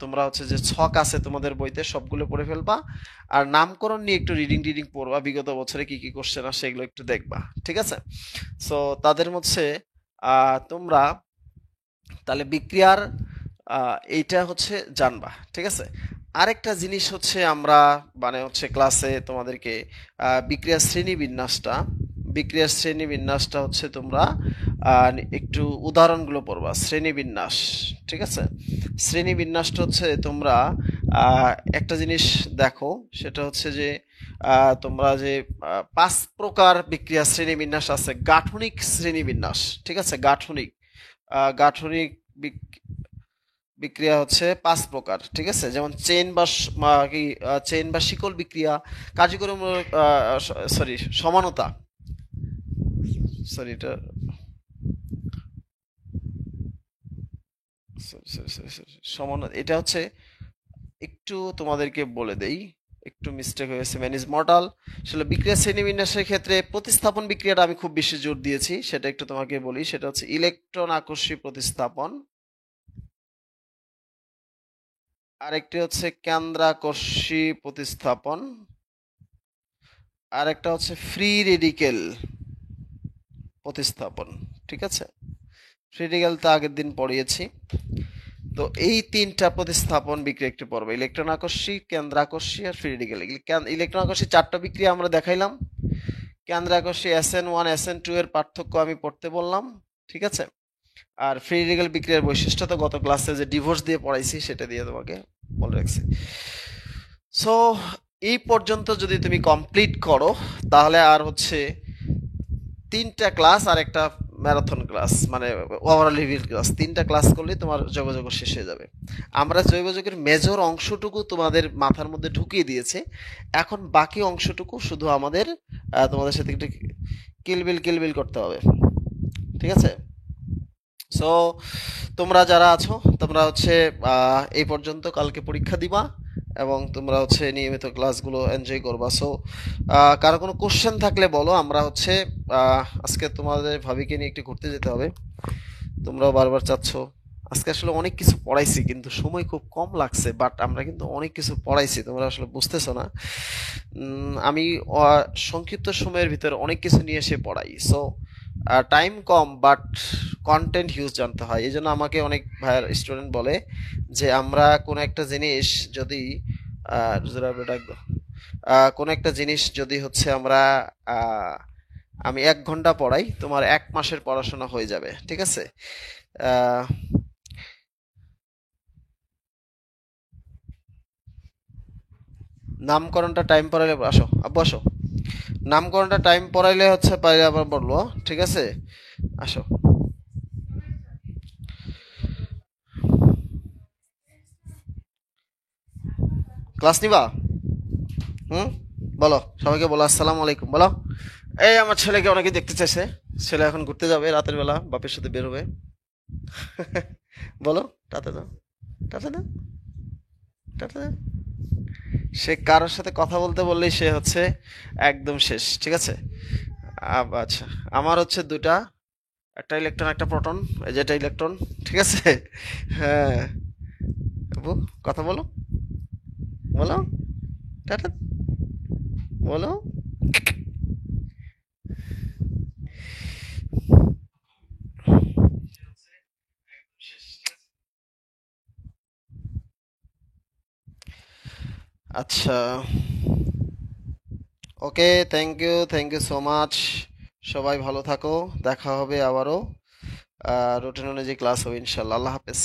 তোমরা হচ্ছে যে ছক আছে তোমাদের বইতে সবগুলো পড়ে ফেলবা। আর নামকরণ নিয়ে একটু রিডিং টিডিং পড়বা, বিগত বছরে কি কি কোশ্চেন আসে সেগুলো একটু দেখবা, ঠিক আছে? সো তাদের মধ্যে তোমরা তাহলে বিক্রিয়ার এইটা হচ্ছে জানবা, ঠিক আছে? আরেকটা জিনিস হচ্ছে আমরা মানে হচ্ছে ক্লাসে তোমাদেরকে বিক্রিয়ার শ্রেণী বিন্যাসটা, বিক্রিয়ার শ্রেণী বিন্যাসটা হচ্ছে তোমরা একটু উদাহরণগুলো পড়বা, শ্রেণী বিন্যাস, ঠিক আছে? শ্রেণী বিন্যাসটা হচ্ছে তোমরা একটা জিনিস দেখো, সেটা হচ্ছে যে তোমরা যে 5 প্রকার বিক্রিয়া শ্রেণী বিন্যাস আছে, গাঠনিক শ্রেণী বিন্যাস, ঠিক আছে? গাঠনিক গাঠনিক বিক্রিয়া হচ্ছে 5 প্রকার, ঠিক আছে? যেমন চেইন বা কি চেইন বা শিকল বিক্রিয়া, কার্যকরী সরি সমানতা, সরি এটা সমানতা, এটা হচ্ছে একটু তোমাদেরকে বলে দেই, একটু মিস্টেক হয়েছে, ম্যানেজ মডাল। আসলে বিক্রিয়া শ্রেণীবিন্যাসের ক্ষেত্রে প্রতিস্থাপন বিক্রিয়াটা আমি খুব বেশি জোর দিয়েছি, সেটা একটু তোমাকে বলি, সেটা হচ্ছে ইলেকট্রন আকর্ষী প্রতিস্থাপন, আরেকটি হচ্ছে কেন্দ্রাকর্ষী প্রতিস্থাপন, আরেকটা হচ্ছে ফ্রি রেডিকেল প্রতিস্থাপন, ঠিক আছে? ফ্রি রেডিকেল তো আগের দিন পড়িয়েছি। তো এই 3টা প্রতিস্থাপন বিক্রিয়া একটু পড়বে, ইলেকট্রন আকর্ষী, কেন্দ্রাকর্ষী আর ফ্রি রেডিকেল। ইলেকট্রন আকর্ষী 4টা বিক্রিয়া আমরা দেখাইলাম, কেন্দ্রাকর্ষী SN1 SN2 এর পার্থক্য আমি পড়তে বললাম, ঠিক আছে? আর ফ্রি রেডিকেল বিক্রিয়ার বৈশিষ্ট্য তো গত ক্লাসে যে ডিভোর্স দিয়ে পড়াইছি সেটা দিয়ে তোমাকে বলে রাখছি। সো এই পর্যন্ত যদি তুমি কমপ্লিট করো তাহলে আর হচ্ছে 3টা ক্লাস আর একটা ম্যারাথন ক্লাস মানে ওভারঅল রিভিউ ক্লাস, 3টা ক্লাস করলে তোমার যোগাযোগ শেষ হয়ে যাবে। আমরা যোগাযোগের মেজর অংশটুকু তোমাদের মাথার মধ্যে ঢুকিয়ে দিয়েছে, এখন বাকি অংশটুকু শুধু আমাদের তোমাদের সাথে একটু কিলবিল করতে হবে, ঠিক আছে? সো তোমরা যারা আছো তোমরা হচ্ছে এই পর্যন্ত, কালকে পরীক্ষা দিবা এবং তোমরা হচ্ছে নিয়মিত ক্লাসগুলো এনজয় করবা। সো কারো কোনো কোশ্চেন থাকলে বলো, আমরা হচ্ছে আজকে তোমাদের ভাবিকে নিয়ে একটু ঘুরতে যেতে হবে, তোমরাও বারবার চাচ্ছ। আজকে আসলে অনেক কিছু পড়াইছি কিন্তু সময় খুব কম লাগছে, বাট আমরা কিন্তু অনেক কিছু পড়াইছি, তোমরা আসলে বুঝতেছো না। আমি সংক্ষিপ্ত সময়ের ভিতরে অনেক কিছু নিয়ে এসে পড়াই, so time com but content huge জানতে হয়। এই জন্য আমাকে অনেক ভাইয়ার স্টুডেন্ট বলে যে আমরা কোনো একটা জিনিস যদি কোনো একটা জিনিস যদি হচ্ছে আমরা আহ, আমি 1 ঘন্টা পড়াই, তোমার 1 মাসের পড়াশোনা হয়ে যাবে, ঠিক আছে? আহ, নামকরণটা টাইম পড়াইলে, আসো আব্বু আসো, নামকরণটা টাইম পড়াইলে হচ্ছে পাইলে আবার বলবো, ঠিক আছে? আসো। ক্লাস নিবা? হুম, বলো, সবাইকে বলো আসসালামু আলাইকুম বলো। এই আমার ছেলেকে অনেকে দেখতে চাইছে, ছেলে এখন ঘুরতে যাবে রাতের বেলা, বাপের সাথে বের হবে। বলো, টাটা দাও, টাটা দাও, টাটা দাও। সে কারোর সাথে কথা বলতে বললেই সে হচ্ছে একদম শেষ, ঠিক আছে? আচ্ছা, আমার হচ্ছে দুটা, একটা ইলেকট্রন একটা প্রোটন, এই যে এটা ইলেকট্রন, ঠিক আছে? হ্যাঁ, আপু, কথা বলো, বলো, টাটা, বলো। আচ্ছা, ওকে, থ্যাংক ইউ সো মাচ। সবাই ভালো থাকো, দেখা হবে আবারও, রুটিন অনুযায়ী ক্লাস হবে ইনশাল্লাহ। আল্লাহ হাফেজ।